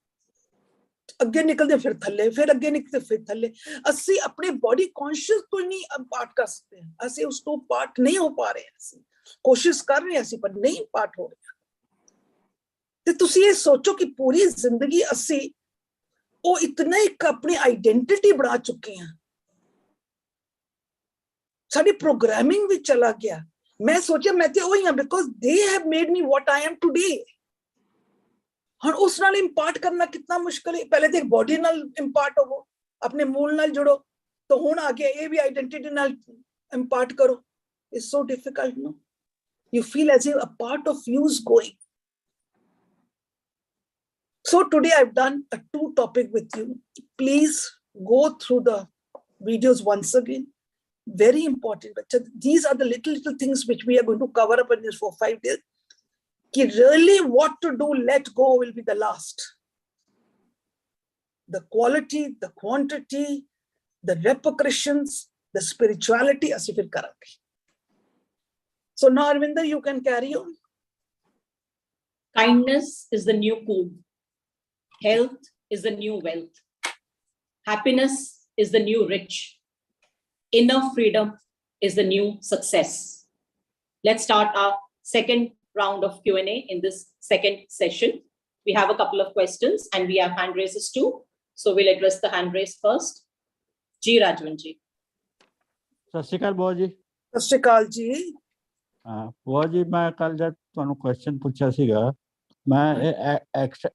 अगे निकलते फिर थले, फिर अगे निकलते फिर थले, असी अपने बॉडी कॉन्शियस तो नहीं पार्ट कर सकते हैं, असी उसको पार्ट नहीं हो पा रहे हैं, कोशिश कर रहे हैं असी पर नहीं पार्ट हो रहे। ते तुसी ये सोचो कि पूरी जिंदगी असी वो इतना एक अपनी आइडेंटिटी बना चुके हैं, साडी प्रोग्रामिंग भी चला गया। मैं सोचा मैं ते वही हां, because they have made me what I am today. हाँ उस नाल इंपार्ट करना कितना मुश्किल है, पहले तो एक बॉडी नाल इंपार्ट हो, अपने मूल नाल जुड़ो, तो हुण आगे ये भी आइडेंटिटी नाल इंपार्ट करो, it's so difficult. No, you feel as if a part of you is going. So today I've done a 2 topic with you. Please go through the videos once again. Very important. But these are the little things which we are going to cover up in this 4-5 days. Ki really what to do, let go will be the last. The quality, the quantity, the repercussions, the spirituality, as if it karange. So now, Arvinder, you can carry on. Kindness is the new cool. Health is the new wealth. Happiness is the new rich. Inner freedom is the new success. Let's start our second round of Q&A in this second session. We have a couple of questions and we have hand raises too. So we'll address the hand raise first. Ji Rajwan ji. सत श्री अकाल बुआ जी। सत श्री अकाल जी। बुआ जी, मैं कल जब ਤੁਹਾਨੂੰ क्वेश्चन पूछा ਸੀਗਾ, मैं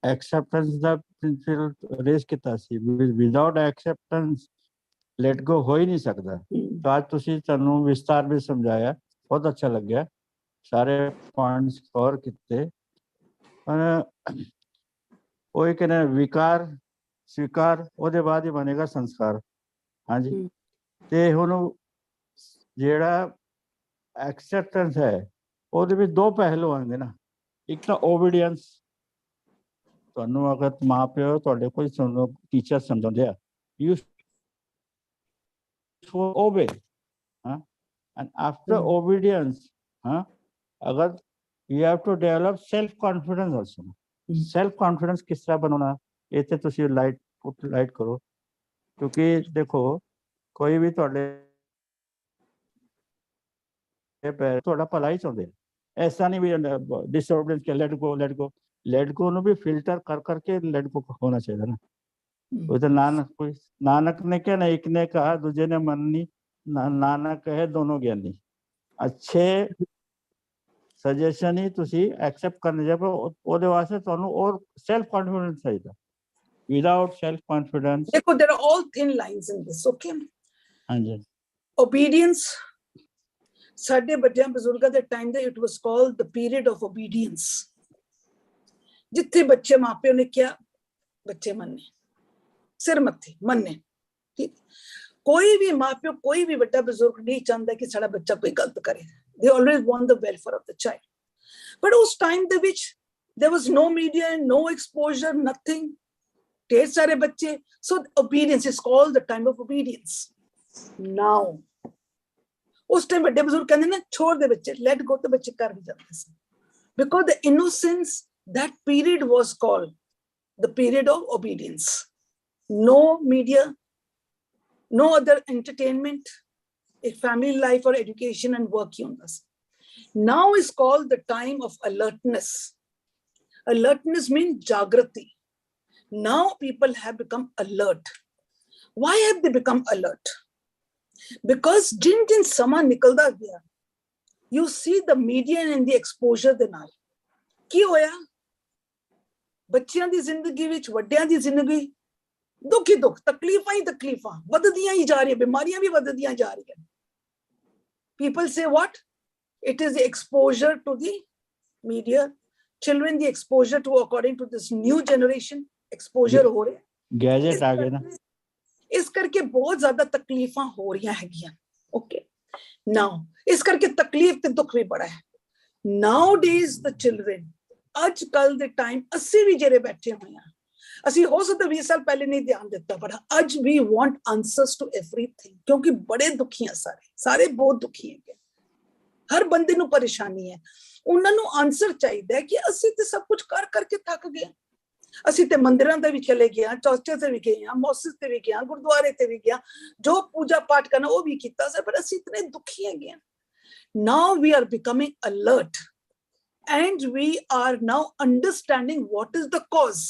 एक्सेप्टेंस ਦਾ प्रिंसिपल रेज ਕੀਤਾ ਸੀ। विदाउट एक्सेप्टेंस लेट गो हो ही नहीं सकता। तो आज ਤੁਸੀਂ ਤੁਹਾਨੂੰ ਵਿਸਤਾਰ ਵਿੱਚ ਸਮਝਾਇਆ, ਬਹੁਤ ਅੱਛਾ ਲੱਗਿਆ, ਸਾਰੇ ਪੁਆਇੰਟਸ ਕਵਰ ਕੀਤੇ। ਉਹ ਇੱਕ ਨੇ ਵਿਕਾਰ स्वीकार, ਉਹਦੇ ਬਾਅਦ ਹੀ ਬਣੇਗਾ ਸੰਸਕਾਰ। ਹਾਂਜੀ, ਤੇ ਹੁਣ ਜਿਹੜਾ एक्सेप्टेंस है ਉਹਦੇ ਵਿੱਚ 2 ਪਹਿਲੂ ਆਉਂਦੇ ਨਾ। ਇੱਕ ਤਾਂ ਓਬੀਡੀਐਂਸ, ਤੁਹਾਨੂੰ ਅਗਰ ਮਾਂ ਪਿਓ ਤੁਹਾਡੇ ਕੋਈ ਟੀਚਰ ਸਮਝਾਉਂਦੇ ਆ, you should obey, and after obedience ਅਗਰ you have to develop self confidence also. Self confidence ਕਿਸ ਤਰ੍ਹਾਂ ਬਣਾਉਣਾ, ਇਹ ਤੇ ਤੁਸੀਂ ਲਾਈਟ ਕਰੋ, ਕਿਉਂਕਿ ਦੇਖੋ ਕੋਈ ਵੀ ਤੁਹਾਡੇ ਤੁਹਾਡਾ ਭਲਾ ਹੀ ਚਾਹੁੰਦੇ, ਐਸਾ ਨਹੀਂ ਵੀ ਡਿਸਓਬੀਡੀਐਂਸ ਕੇ ਲੈਟ ਗੋ लेट गो ਨੂੰ ਵੀ ਫਿਲਟਰ ਕਰ ਕਰਕੇ ਲੈਟ ਗੋ ਹੋਣਾ ਚਾਹੀਦਾ ਨਾ। हम्म, ਉਹ ਤਾਂ ਨਾਨਕ ਨੇ ਕਿਹਾ ਨਾ, ਇੱਕ ਨੇ ਕਹਾ ਦੂਜੇ ਨੇ ਮੰਨੀ, ਨਾਨਕ ਕਹੇ ਦੋਨੋਂ ਗਿਆਨੀ। ਅੱਛੇ ਸਜੈਸ਼ਨ ਹੀ ਤੁਸੀਂ ਐਕਸੈਪਟ ਕਰਨੇ ਚਾਹੀਦੇ, ਉਹਦੇ ਵਾਸਤੇ ਤੁਹਾਨੂੰ ਔਰ ਸੈਲਫ ਕੌਨਫੀਡੈਂਸ ਚਾਹੀਦਾ। ਵਿਦਆਊਟ ਸੈਲਫ ਕੌਨਫੀਡੈਂਸ, देखो there are all thin lines in this, okay? ਹਾਂਜੀ Obedience, ਸਾਡੇ ਵੱਡਿਆਂ ਬਜ਼ੁਰਗਾਂ ਦੇ ਟਾਈਮ ਦੇ, it was called the period of obedience, ਜਿੱਥੇ ਬੱਚੇ ਮਾਪਿਓ ਨੇ ਕਿਹਾ ਬੱਚੇ ਮੰਨੇ, ਸਿਰ ਮੱਥੇ ਮੰਨੇ, ਠੀਕ। ਕੋਈ ਵੀ ਮਾਪਿਓ, ਕੋਈ ਵੀ ਵੱਡਾ ਬਜ਼ੁਰਗ ਨਹੀਂ ਚਾਹੁੰਦਾ ਕਿ ਸਾਡਾ ਬੱਚਾ ਕੋਈ ਗਲਤ ਕਰੇ। They always want the welfare of the child. But ਉਸ ਟਾਈਮ ਦੇ ਵਿੱਚ there was no media, no exposure, nothing. ਢੇਰ ਸਾਰੇ ਬੱਚੇ, so obedience is called the time of obedience. Now ਉਸ ਟਾਈਮ ਵੱਡੇ ਬਜ਼ੁਰਗ ਕਹਿੰਦੇ ਨੇ ਛੋੜ ਦੇ ਬੱਚੇ, let go, ਤੇ ਬੱਚੇ ਕਰ ਵੀ ਜਾਂਦੇ ਸੀ, because the innocence, that period was called the period of obedience. No media, no other entertainment, a family life or education and work ਹੀ ਹੁੰਦਾ ਸੀ। Now is called the time of alertness. Alertness means jagrati. Now people have become alert. Why have they become alert? Because ਜਿਨ ਸਮਾਂ ਨਿਕਲਦਾ ਗਿਆ, you see the media and the exposure ਦੇ ਨਾਲ ਕੀ ਹੋਇਆ, ਬੱਚਿਆਂ ਦੀ ਜ਼ਿੰਦਗੀ ਵਿੱਚ, ਵੱਡਿਆਂ ਦੀ ਜ਼ਿੰਦਗੀ ਦੁੱਖ ਹੀ ਦੁੱਖ, ਤਕਲੀਫਾਂ ਹੀ ਤਕਲੀਫਾਂ ਵੱਧਦੀਆਂ ਹੀ ਜਾ ਰਹੀਆਂ, ਬਿਮਾਰੀਆਂ ਵੀ ਵੱਧਦੀਆਂ ਜਾ ਰਹੀਆਂ। People say what? It is the exposure to the media. Children, the exposure to, according to this new generation, exposure ਹੋ ਰਿਹਾ, ਗੈਜਟ ਆ ਗਏ ਨਾ, ਇਸ ਕਰਕੇ ਬਹੁਤ ਜ਼ਿਆਦਾ ਤਕਲੀਫਾਂ ਹੋ ਰਹੀਆਂ ਹੈਗੀਆਂ। ਓਕੇ, ਨਾਓ ਇਸ ਕਰਕੇ ਤਕਲੀਫ ਤੇ ਦੁੱਖ ਵੀ ਬੜਾ ਹੈ। Nowadays the children, ਅੱਜ ਕੱਲ ਦੇ ਟਾਈਮ, ਅਸੀਂ ਵੀ ਜਿਹੜੇ ਬੈਠੇ ਹੋਏ ਆ, ਅਸੀਂ ਹੋ ਸਕਦਾ 20 ਸਾਲ ਪਹਿਲੇ ਨਹੀਂ ਧਿਆਨ ਦਿੱਤਾ, ਪਰ ਅੱਜ we want answers to everything, ਕਿਉਂਕਿ ਬੜੇ ਦੁਖੀ ਆ, ਸਾਰੇ ਬਹੁਤ ਦੁਖੀ ਹੈਗੇ, ਹਰ ਬੰਦੇ ਨੂੰ ਪਰੇਸ਼ਾਨੀ ਹੈ। ਉਹਨਾਂ ਨੂੰ ਆਨਸਰ ਚਾਹੀਦਾ ਹੈ ਕਿ ਅਸੀਂ ਤੇ ਸਭ ਕੁਝ ਕਰ ਕਰਕੇ ਥੱਕ ਗਏ, ਅਸੀਂ ਤੇ ਮੰਦਿਰਾਂ ਤੇ ਵੀ ਚਲੇ ਗਏ, ਚਰਚਾਂ ਤੇ ਵੀ ਗਏ, ਮੌਸਕ ਤੇ ਵੀ ਗਏ, ਗੁਰਦੁਆਰੇ ਤੇ ਵੀ ਗਏ, ਜੋ ਪੂਜਾ ਪਾਠ ਕਰਨਾ ਉਹ ਵੀ ਕੀਤਾ ਸੀ, ਪਰ ਅਸੀਂ ਇਤਨੇ ਦੁਖੀ ਹੈਗੇ। Now we are becoming alert and we are now understanding what is the cause.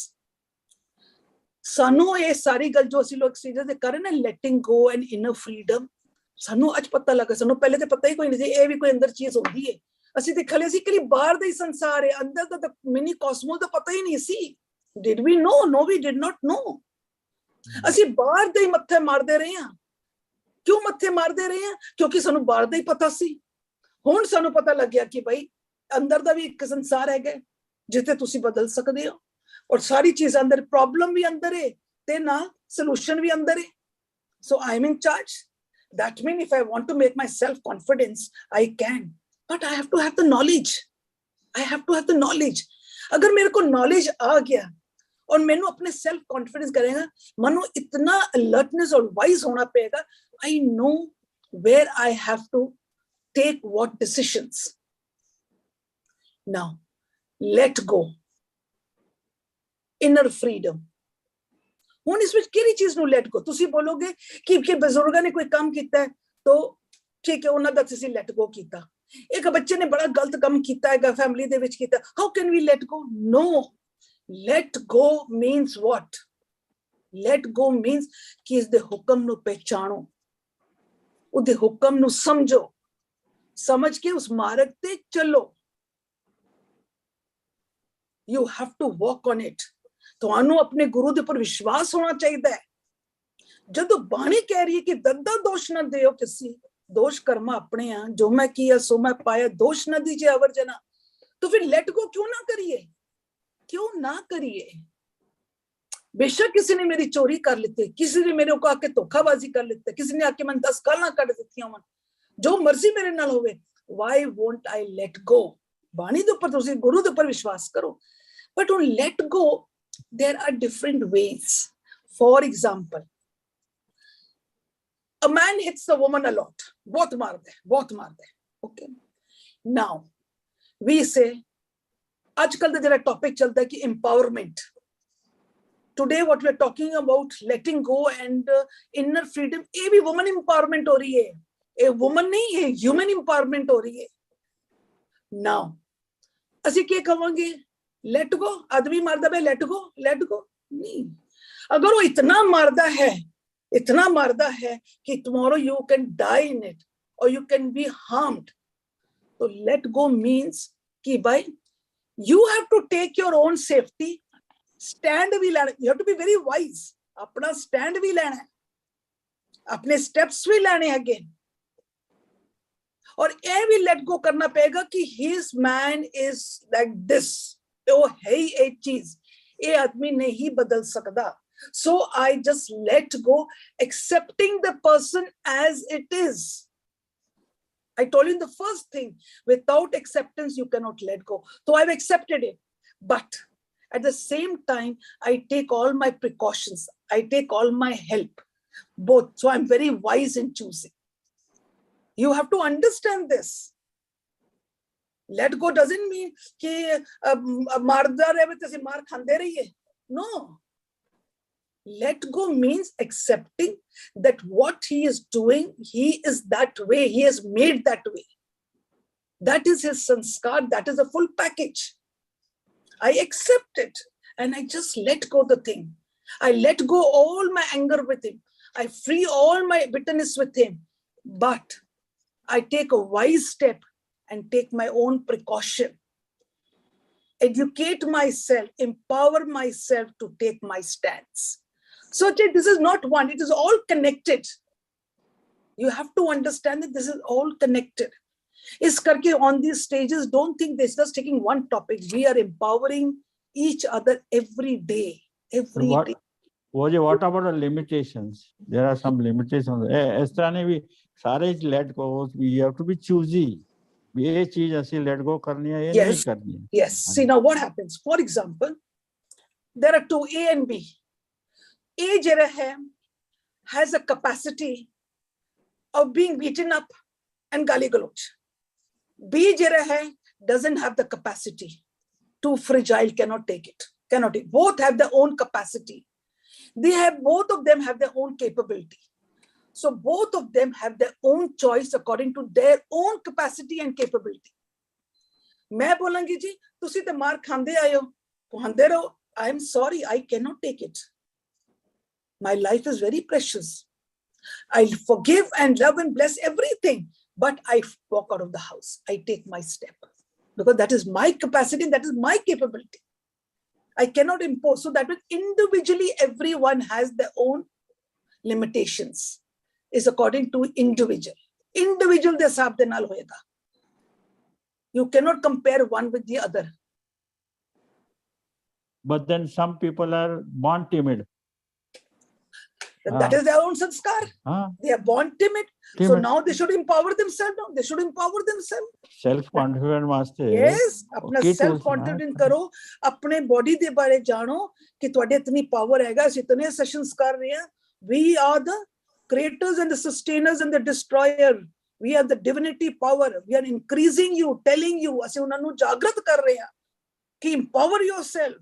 ਸਾਨੂੰ ਇਹ ਸਾਰੀ ਗੱਲ ਜੋ ਅਸੀਂ ਲੋਕ ਸੀਰੀਅਸ ਤੇ ਕਰ ਰਹੇ ਨੇ, letting go and inner freedom, ਸਾਨੂੰ ਅੱਜ ਪਤਾ ਲੱਗਾ। ਸਾਨੂੰ ਪਹਿਲੇ ਤੇ ਪਤਾ ਹੀ ਕੋਈ ਨਹੀਂ ਸੀ ਇਹ ਵੀ ਕੋਈ ਅੰਦਰ ਚੀਜ਼ ਹੁੰਦੀ ਹੈ। ਅਸੀਂ ਤੇ ਖਲੇ ਸੀ ਕਿ ਬਾਹਰ ਦਾ ਹੀ ਸੰਸਾਰ ਹੈ, ਅੰਦਰ ਦਾ ਤਾਂ ਮਿਨੀ ਕਾਸਮੋਸ ਦਾ ਪਤਾ ਹੀ ਨਹੀਂ ਸੀ। Did we know? No, we did not know. ਅਸੀਂ ਬਾਹਰ ਦੇ ਹੀ ਮੱਥੇ ਮਾਰਦੇ ਰਹੇ ਹਾਂ। ਕਿਉਂ ਮੱਥੇ ਮਾਰਦੇ ਰਹੇ ਹਾਂ? ਕਿਉਂਕਿ ਸਾਨੂੰ ਬਾਹਰ ਦਾ ਹੀ ਪਤਾ ਸੀ। ਹੁਣ ਸਾਨੂੰ ਪਤਾ ਲੱਗਿਆ ਕਿ ਭਾਈ ਅੰਦਰ ਦਾ ਵੀ ਇੱਕ ਸੰਸਾਰ ਹੈਗਾ ਜਿੱਥੇ ਤੁਸੀਂ ਬਦਲ ਸਕਦੇ ਹੋ, ਔਰ ਸਾਰੀ ਚੀਜ਼ਾਂ ਅੰਦਰ, ਪ੍ਰੋਬਲਮ ਵੀ ਅੰਦਰ ਹੈ ਤੇ ਨਾਲ ਸੋਲੂਸ਼ਨ ਵੀ ਅੰਦਰ ਹੈ। So I am in charge. That means if I want to make myself confidence, I can. But I have to have the knowledge. I have to have the knowledge. अगर मेरे को knowledge आ गया और मैंने अपने self confidence करेगा, मनो इतना alertness और wise होना पड़ेगा, I know where I have to take what decisions. Now, let go. Inner freedom. ਹੁਣ ਇਸ ਵਿੱਚ ਕਿਹੜੀ ਚੀਜ਼ ਨੂੰ ਲੈਟ ਗੋ? ਤੁਸੀਂ ਬੋਲੋਗੇ ਕਿ ਬਜ਼ੁਰਗਾਂ ਨੇ ਕੋਈ ਕੰਮ ਕੀਤਾ ਹੈ ਤਾਂ ਠੀਕ ਹੈ, ਉਹਨਾਂ ਦਾ ਤੁਸੀਂ ਲੈਟ ਗੋ ਕੀਤਾ। ਇੱਕ ਬੱਚੇ ਨੇ ਬੜਾ ਗਲਤ ਕੰਮ ਕੀਤਾ ਹੈਗਾ, ਫੈਮਿਲੀ ਦੇ ਵਿੱਚ ਕੀਤਾ, how can we let go? No, let go means what? Let go means ਕਿ ਇਸ ਦੇ ਹੁਕਮ ਨੂੰ ਪਹਿਚਾਣੋ, ਉਹਦੇ ਹੁਕਮ ਨੂੰ ਸਮਝੋ, ਸਮਝ ਕੇ ਉਸ ਮਾਰਗ ਤੇ ਚੱਲੋ। You have to walk on it. ਤੁਹਾਨੂੰ ਆਪਣੇ ਗੁਰੂ ਦੇ ਉੱਪਰ ਵਿਸ਼ਵਾਸ ਹੋਣਾ ਚਾਹੀਦਾ ਹੈ। ਜਦੋਂ ਬਾਣੀ ਕਹਿ ਰਹੀ ਹੈ ਕਿ ਦੱਦਾ ਦੋਸ਼ ਨਾ ਦਿਓ ਕਿਸੇ, ਦੋਸ਼ ਕਰਮਾ ਆਪਣੇ ਆ, ਜੋ ਮੈਂ ਕੀਆ ਸੋ ਮੈਂ ਪਾਇਆ, ਦੋਸ਼ ਨਾ ਦੀਜੇ ਅਵਰ ਜਨਾ, तो फिर लेट गो क्यों ना करिए? क्यों ना करिए? बेशक किसी ने मेरी चोरी कर ली, किसी ने मेरे को आके धोखाबाजी कर ली, किसी ने आके मैं 10 गालां कट दित्तियां होवन, जो मर्जी मेरे नाल होवे, why won't I let go? बाणी दे उपर तुसीं गुरु दे उपर विश्वास करो। But on let go, there are different ways. For example, a man hits a woman a lot, बहुत मारता है, okay? Now we say, आजकल दा जेड़ा टॉपिक चलता है कि empowerment. Today what we are talking about, letting go and inner freedom, ये भी woman empowerment हो रही है, ये woman नहीं है, human empowerment हो रही है। Now ਅਸੀਂ ਕੀ ਕਹਾਂਗੇ लेट गो, आदमी मारदा पे लेट गो नहीं। अगर वो इतना मारदा है कि tomorrow you can die in it or you can be harmed, तो let go means कि भाई you have to take your own safety, stand भी लेना, you have to be very wise, अपना stand भी लेना है, अपने steps भी लेने हैं again, और ये भी let go करना पड़ेगा कि his man is like this, वो है ही एक चीज, ये आदमी नहीं बदल सकता. So I just let go, accepting the person as it is. I told you in the first thing, without acceptance, you cannot let go. So I've accepted it. But at the same time, I take all my precautions. I take all my help, both. So I'm very wise in choosing. You have to understand this. Let go doesn't mean कि मारदा रहे तैसे मार खांदे रहिए. No. Let go means accepting that what he is doing, he is that way, he is made that way. That is his sanskar, that is a full package. I accept it and I just let go the thing. I let go all my anger with him. I free all my bitterness with him. But I take a wise step and take my own precaution. Educate myself, empower myself to take my stance. So this is not one, it is all connected. You have to understand that this is all connected. Is karke on these stages, don't think this is just taking one topic. We are empowering each other every day. Every day. What about the limitations? There are some limitations. इस तरह ने भी सारे let go. We have to be choosy. ये चीज ऐसी let go करनी है, ये नहीं करनी है. Yes. See now what happens. For example, there are two, A and B. A jara hai has a capacity of being beaten up and gali galoch. B jara hai doesn't have the capacity. Too fragile, cannot take it. Cannot take. Both have their own capacity. Both of them have their own capability. So both of them have their own choice according to their own capacity and capability. मैं बोलूंगी जी तुसी ते मार खांदे आयो खांदे रहो. I am sorry, I cannot take it. My life is very precious. I forgive and love and bless everything, but I walk out of the house. I take my step because that is my capacity, that is my capability. I cannot impose. So that means individually, everyone has their own limitations. Is according to individual. Individual de hisab de naal hoega. You cannot compare one with the other. But then some people are born timid. That is their own sanskar. They are born timid. So now they should empower themselves. No? They should empower themselves. Self-confident master. Yes. अपना self-confident करो. अपने body दे बारे जानो कि तुहाडे इतनी power हैगा. असीं इतने sessions कर रहे हैं. We are the creators and the sustainers and the destroyer. We are the divinity power. We are increasing you, telling you. असीं उन्हां नूं जागृत कर रहे हैं कि empower yourself.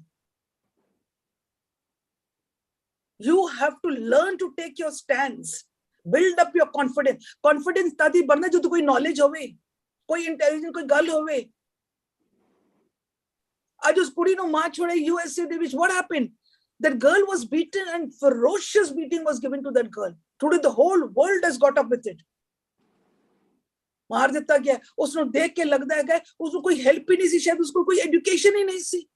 You have to learn to take your stance. Build up your confidence. Confidence tadi बढ़ना जो तो कोई knowledge होवे, कोई intelligent कोई गल होवे. आज उस कुड़ी नो मार छोड़े USA they which what happened? That girl was beaten and ferocious beating was given to that girl. Today the whole world has got up with it. मार देता गया. उसनो देख के लगता है कि उसको कोई help ही नहीं सी, शायद उसको कोई education ही नहीं सी.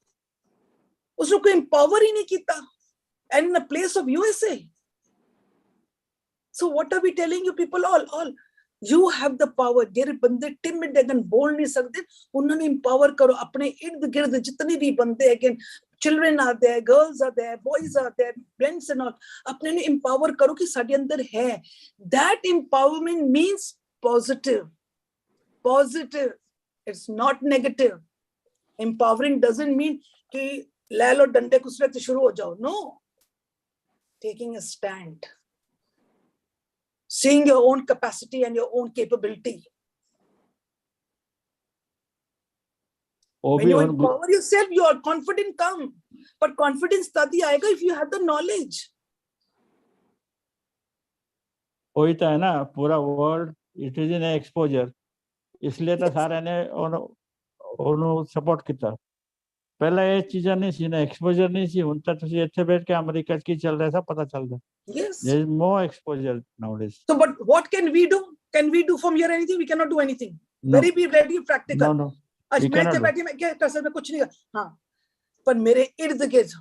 उसको कोई empower ही नहीं किया. And in the place of USA. So what are we telling you people all? You have the power. जेरे बंदे timid है, बोल नहीं सकते, उन्होंने empower करो. अपने इर्द गिर्द जितने भी बंदे हैं, again, children are there, girls are there, boys are there, friends and all. अपने ने empower करो कि साडे अंदर है. That empowerment means positive. Positive. It's not negative. Empowering doesn't mean कि ले लो डंडे कुसले तो शुरू हो जाओ. No. Taking a stand. Seeing your own capacity and your own capability. When you empower yourself, your confidence comes. But confidence tadi aayega if you have the knowledge. वही तो है ना, पूरा world it is in exposure, इसलिए तो सारे ने उन्होंने सपोर्ट किया. ਪਹਿਲਾਂ ਇਹ ਚੀਜ਼ਾਂ ਨਹੀਂ ਸੀ ਨਾ, ਐਕਸਪੋਜ਼ਰ ਨਹੀਂ ਸੀ। ਹੁਣ ਤਾਂ ਤੁਸੀਂ ਇੱਥੇ ਬੈਠ ਕੇ ਅਮਰੀਕਾ 'ਚ ਕੀ ਚੱਲ ਰਿਹਾ ਸਭ ਪਤਾ ਚੱਲਦਾ। Yes. There is more exposure nowadays. So, but what can we do? Can we do from here anything? We cannot do anything. No. Very practical. No. आज We मैं cannot इतने do. बैठी मैं क्या कर सकता, कुछ नहीं। हाँ, पर मेरे इर्द गिर्द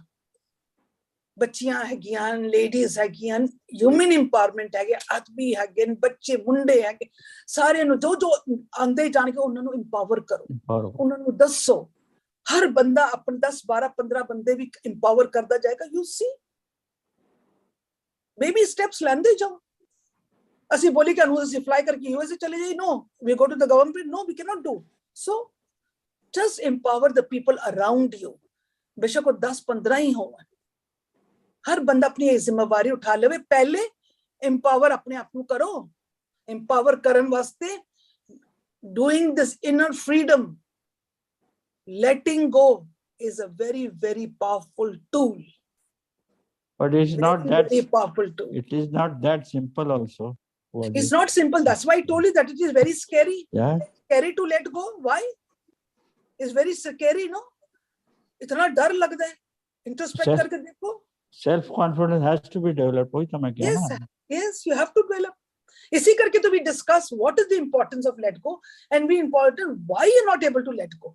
बच्चियां हैगियां, लेडीज हैगियां, ह्यूमन इंपावरमेंट है, आदमी है, बच्चे मुंडे है, सारे जो जो आंदे जान के उन्होंने इंपावर करो, उन्होंने दसो। हर बंदा अपन 10 12 15 बंदे भी इंपावर करता जाएगा। यू सी बेबी स्टेप्स लेंदे जाओ। ਅਸੀਂ ਬੋਲੀ ਕਿ ਅਸੀਂ ਫਲਾਈ ਕਰਕੇ ਯੂਐਸਏ ਚਲੇ ਜਾਈ, no, we go to the government, no, we cannot do. So just empower the people around you. बेशक वो 10 15 ही हो, हर बंदा अपनी ये जिम्मेवारी उठा ले। पहले empower अपने आप को करो। empower करन वास्ते doing this inner freedom, letting go is a very powerful tool. But it's not that very powerful tool. It is not that simple also. It's not simple. That's why I told you that it is very scary. Yeah. Scary to let go. Why? It's very scary, no? इतना डर लगता है। Introspect करके देखो। Self confidence has to be developed. वही तो मैं कह रहा हूँ। Yes, you have to develop. इसी करके तो we discuss what is the importance of let go and we important why you're not able to let go.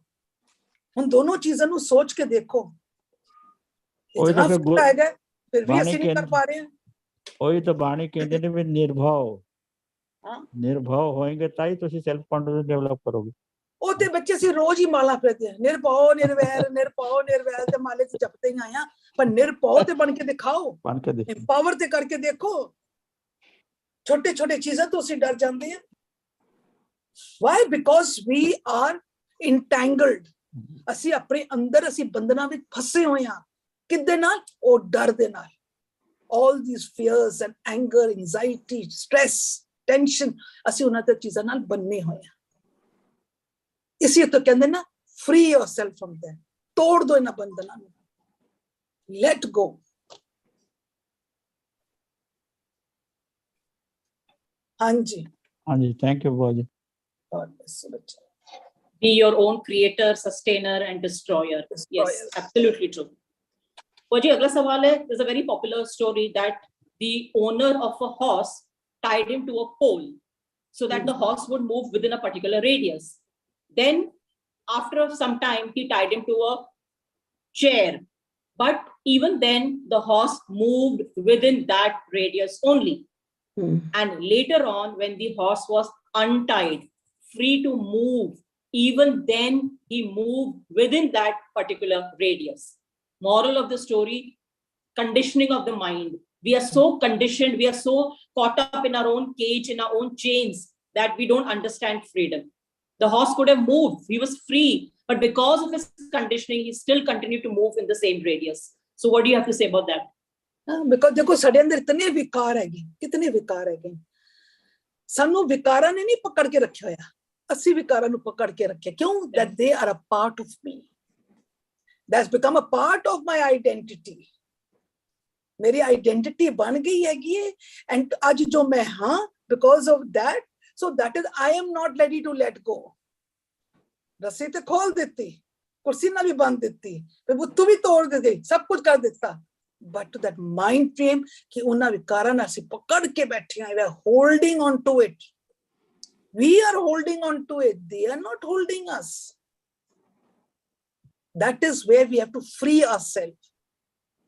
उन दोनों चीजों को सोच के देखो। इतना फर्क आएगा, फिर भी ऐसे नहीं कर पा रहे हैं। वही तो बाणी कहते हैं भी निर्भव होएंगे ताई तो सेल्फ कॉन्फिडेंस डेवलप करोगे। ਉਹ ਤੇ ਬੱਚੇ ਅਸੀਂ ਰੋਜ਼ ਹੀ ਮਾਲਾ ਫਿਰਦੇ ਆ, ਨਿਰਭਉ ਨਿਰਵੈਰ ਨਿਰਭਉ ਨਿਰਵੈਰ ਤੇ ਮਾਲੇ ਚ ਜਪਦੇ ਹੀ ਆਇਆ, ਪਰ ਨਿਰਭਉ ਤੇ ਬਣ ਕੇ ਦਿਖਾਓ, ਬਣ ਕੇ ਦੇਖੋ, ਪਾਵਰ ਤੇ ਕਰਕੇ ਦੇਖੋ। ਛੋਟੇ ਛੋਟੇ ਚੀਜ਼ਾਂ ਤੋਂ ਅਸੀਂ ਡਰ ਜਾਂਦੇ ਆ। Why? Because we are entangled. ਅਸੀਂ ਆਪਣੇ ਅੰਦਰ ਅਸੀਂ ਬੰਧਨਾਂ ਵਿੱਚ ਫਸੇ ਹੋਏ ਆ। ਕਿਹਦੇ ਨਾਲ? ਉਹ ਡਰ ਦੇ ਨਾਲ। all these fears and anger, anxiety, stress, tension, ਅਸੀਂ ਉਹਨਾਂ ਤੇ ਚੀਜ਼ਾਂ ਨਾਲ ਬੰਨੇ ਹੋਏ ਆ। ਇਸੇ ਤੋਂ ਕਹਿੰਦੇ ਨਾ, free yourself from them, ਤੋੜ ਦੋ ਇਹਨਾਂ ਬੰਧਨਾਂ ਨੂੰ, let go. ਹਾਂਜੀ thank you Bhua ji. Be your own creator, sustainer and destroyer. Yes, absolutely true. Ji, agla sawal hai, there's a very popular story that the owner of a horse tied him to a pole so that the horse would move within a particular radius. Then after some time he tied him to a chair, but even then the horse moved within that radius only. And later on, when the horse was untied, free to move, even then he moved within that particular radius. Moral of the story, conditioning of the mind. We are so conditioned, we are so caught up in our own cage, in our own chains, that we don't understand freedom. The horse could have moved, he was free, but because of his conditioning, he still continued to move in the same radius. So what do you have to say about that? Because देखो ਸਾਡੇ ਅੰਦਰ ਇਤਨੇ ਵਿਕਾਰ ਹੈਗੇ, ਕਿਤਨੇ ਵਿਕਾਰ ਹੈਗੇ। ਸਾਨੂੰ ਵਿਕਾਰਾਂ ਨੇ ਨਹੀਂ ਪਕੜ ਕੇ ਰੱਖਿਆ ਹੋਇਆ, ਅਸੀਂ ਵਿਕਾਰਾਂ ਨੂੰ ਪਕੜ ਕੇ ਰੱਖਿਆ। ਕਿਉਂ? That they are a part of me. That's become a part of my identity. मेरी identity बन गई हैगी है, and आज जो मैं हाँ, because of that, so that is I am not ready to let go. रस्सी तो खोल देती, कुर्सी ना भी बांध देती, फिर बुत्तू भी तोड़ देती, सब कुछ कर देता, but to that mind frame कि उन्ना विकारा ना से पकड़ के बैठे हैं, we are holding on to it. We are holding on to it. They are not holding us. That is where we have to free ourselves.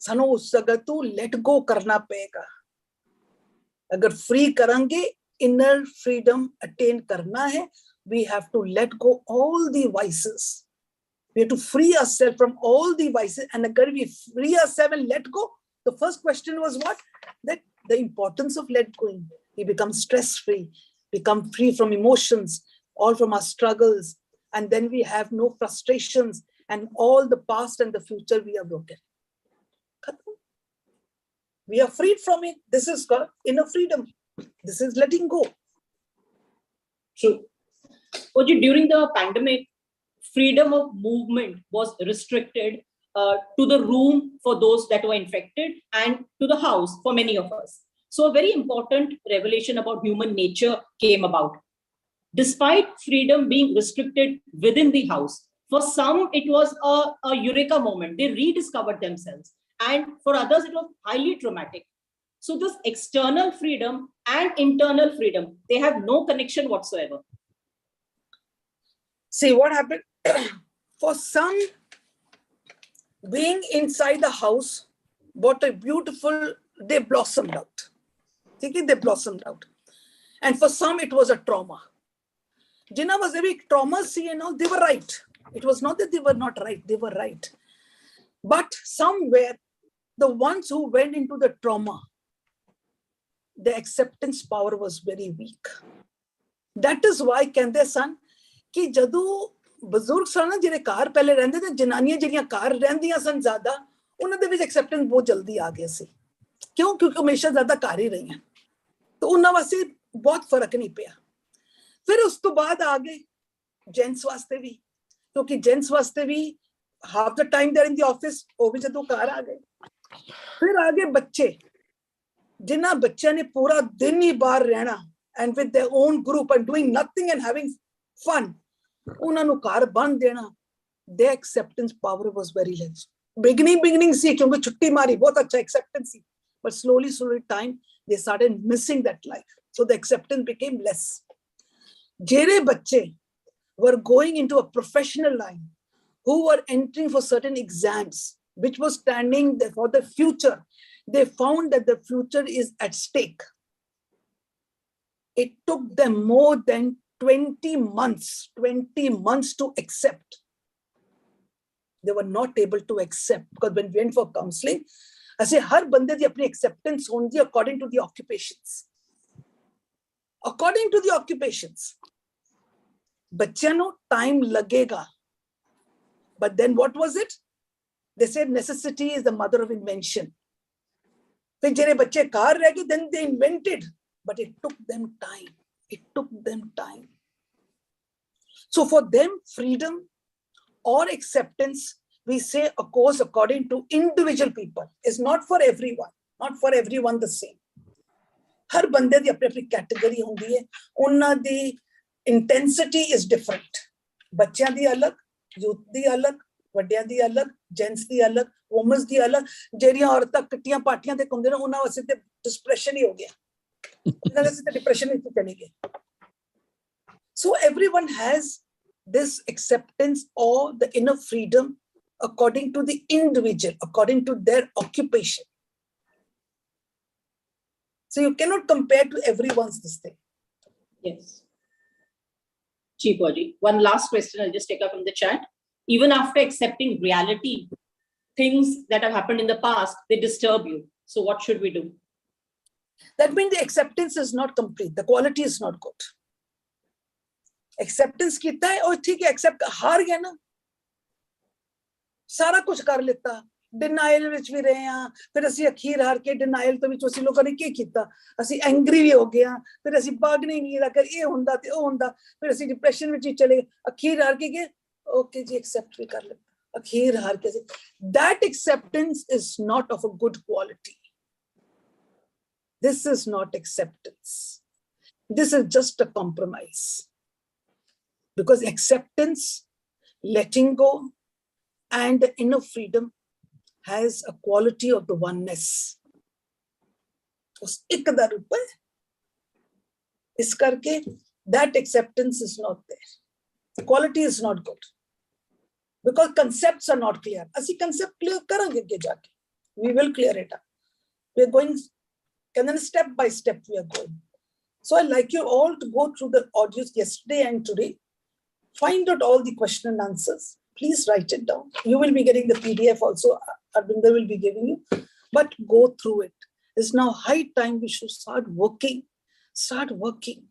सानू उस जगह तो let go करना पड़ेगा। अगर free करेंगे, inner freedom attain करना है, we have to let go all the vices. We have to free ourselves from all the vices. And agar we free ourselves and let go, the first question was what? That the importance of let going. We become stress-free, become free from emotions, all from our struggles. And then we have no frustrations, and all the past and the future we are broken. We are freed from it. This is called inner freedom. This is letting go. True. Oji, during the pandemic, freedom of movement was restricted to the room for those that were infected and to the house for many of us. So a very important revelation about human nature came about. Despite freedom being restricted within the house, For some, it was a eureka moment. They rediscovered themselves. And for others, it was highly traumatic. So this external freedom and internal freedom, they have no connection whatsoever. See what happened? For some, being inside the house, what a beautiful, they blossomed out. Thinking they blossomed out. And for some, it was a trauma. Jinnah was every trauma, see, they were right. It was not that they were not right, they were right. But somewhere, the ones who went into the trauma, the acceptance power was very weak. That is why ਕਹਿੰਦੇ ਸਨ ਕਿ ਜਦੋਂ ਬਜ਼ੁਰਗ ਸਨ ਜਿਹੜੇ ਘਰ ਪਹਿਲੇ ਰਹਿੰਦੇ ਤੇ ਜਨਾਨੀਆਂ ਜਿਹੜੀਆਂ ਘਰ ਰਹਿੰਦੀਆਂ ਸਨ ਜ਼ਿਆਦਾ ਉਹਨਾਂ ਦੇ ਵਿੱਚ ਐਕਸੈਪਟੈਂਸ ਬਹੁਤ ਜਲਦੀ ਆ ਗਿਆ ਸੀ ਕਿਉਂ ਕਿਉਂਕਿ ਹਮੇਸ਼ਾ ਜ਼ਿਆਦਾ ਘਰ ਹੀ ਰਹੀਆਂ ਤਾਂ ਉਹਨਾਂ ਵਾਸਤੇ ਬਹੁਤ ਫਰਕ ਨਹੀਂ ਪਿਆ ਫਿਰ ਉਸ ਤੋਂ ਬਾਅਦ ਆ ਗਏ ਜੈਂਟਸ ਵਾਸਤੇ ਵੀ ਕਿਉਂਕਿ ਜੈਂਟਸ ਵਾਸਤੇ ਵੀ ਹਾਫ ਦਾ ਟਾਈਮ ਦੇਰ ਇਨ ਦੀ ਆਫਿਸ ਉਹ ਵੀ ਜਦੋਂ ਘਰ ਆ ਗਏ ਫਿਰ ਆ ਗਏ ਬੱਚੇ ਜਿਨ੍ਹਾਂ ਬੱਚਿਆਂ ਨੇ ਪੂਰਾ ਦਿਨ ਹੀ ਬਾਹਰ ਰਹਿਣਾ and with their own group and doing nothing and having fun ਉਹਨਾਂ ਨੂੰ ਘਰ ਬੰਦ ਦੇਣਾ their acceptance power was very less beginning ਸੀ ਕਿਉਂਕਿ ਛੁੱਟੀ ਮਾਰੀ ਬਹੁਤ ਅੱਛਾ acceptance C but slowly time they started missing that life so the acceptance became less ਜਿਹੜੇ ਬੱਚੇ were going into a professional line who were entering for certain exams which was standing there for the future they found that the future is at stake. It took them more than 20 months to accept. They were not able to accept because when we went for counseling, I say, har bande di apni acceptance hondi according to the occupations. According to the occupations. Bachya no time lagega. But then what was it? They said necessity is the mother of invention. Then they invented, but it took them time. It took them time. So for them, freedom or acceptance, we say, of course, according to individual people, is not for everyone the same. Har bande di apni category hundi hai, unna di intensity is different. Bachyan di alag, youth di alag, ਵੱਡਿਆਂ ਦੀ ਅਲੱਗ gents ਦੀ ਅਲੱਗ women's ਦੀ ਅਲੱਗ ਜਿਹੜੀਆਂ ਔਰਤਾਂ ਕਿੱਟੀਆਂ ਪਾਰਟੀਆਂ ਤੇ ਹੁੰਦੇ ਨੇ ਉਹਨਾਂ ਵਾਸਤੇ ਤੇ ਡਿਸਪ੍ਰੈਸ਼ਨ ਹੀ ਹੋ ਗਿਆ ਉਹਨਾਂ ਵਾਸਤੇ ਤੇ ਡਿਪਰੈਸ਼ਨ ਵਿੱਚ ਚਲੇ ਗਏ so everyone has this acceptance or the inner freedom according to the individual according to their occupation so you cannot compare to everyone's this thing. Yes. Chipoji, one last question I'll just take up from the chat. Even after accepting reality, things that have happened in the past, they disturb you. So what should we do? That means the acceptance is not complete. The quality is not good. Acceptance kita hai, aur theek hai, accept, haar gaya na. Sara kuch kar leta. Denial vich bhi rahe hain. Fir assi akhir haar ke denial to vich assi logon ne ki kita. Assi angry bhi ho gaya. Fir assi bargaining nahi rakar, ye hunda te oh hunda. Fir assi depression vich chale gaye. Akhir haar ke okay ji accept bhi kar leta akhir har ke that acceptance is not of a good quality. This is not acceptance. This is just a compromise because acceptance, letting go and the inner freedom has a quality of the oneness. Us ek da rup hai is karke that acceptance is not there. The quality is not good. Because concepts are not clear. Asi concept clear karange ke jaake. We will clear it up. We are going, and then step by step we are going. So I'd like you all to go through the audios yesterday and today. Find out all the question and answers. Please write it down. You will be getting the PDF also. Arvinder will be giving you. But go through it. It's now high time we should start working. Start working.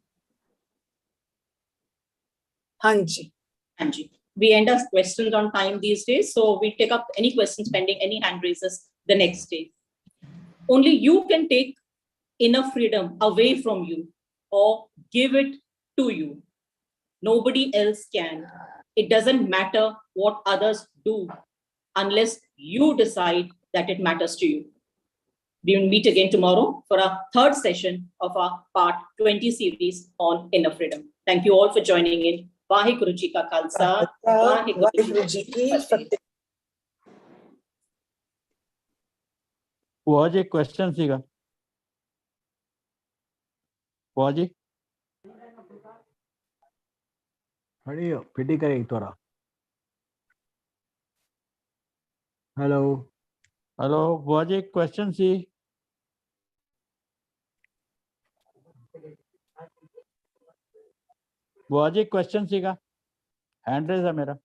Hanji. Anji. We end our questions on time these days. So we take up any questions pending, any hand raises the next day. Only you can take inner freedom away from you or give it to you. Nobody else can. It doesn't matter what others do unless you decide that it matters to you. We will meet again tomorrow for our third session of our part 20 series on inner freedom. Thank you all for joining in. Waheguru ji ਕਾ ਖਾਲਸਾ ਵਾਹਿਗੁਰੂ ਜੀ ਕੀ ਫਤਿਹ। ਭੂਆ ਜੀ question ਸੀਗਾ। ਭੂਆ ਜੀ खड़ी हो फिटी करेगी तोरा। हेलो ਹੈਲੋ ਭੂਆ ਜੀ ਕੁਐਸਚਨ ਸੀ। ਭੂਆ ਜੀ ਕੁਐਸਚਨ ਸੀਗਾ, ਹੈਂਡ ਰੇਜ਼ ਹੈ ਮੇਰਾ।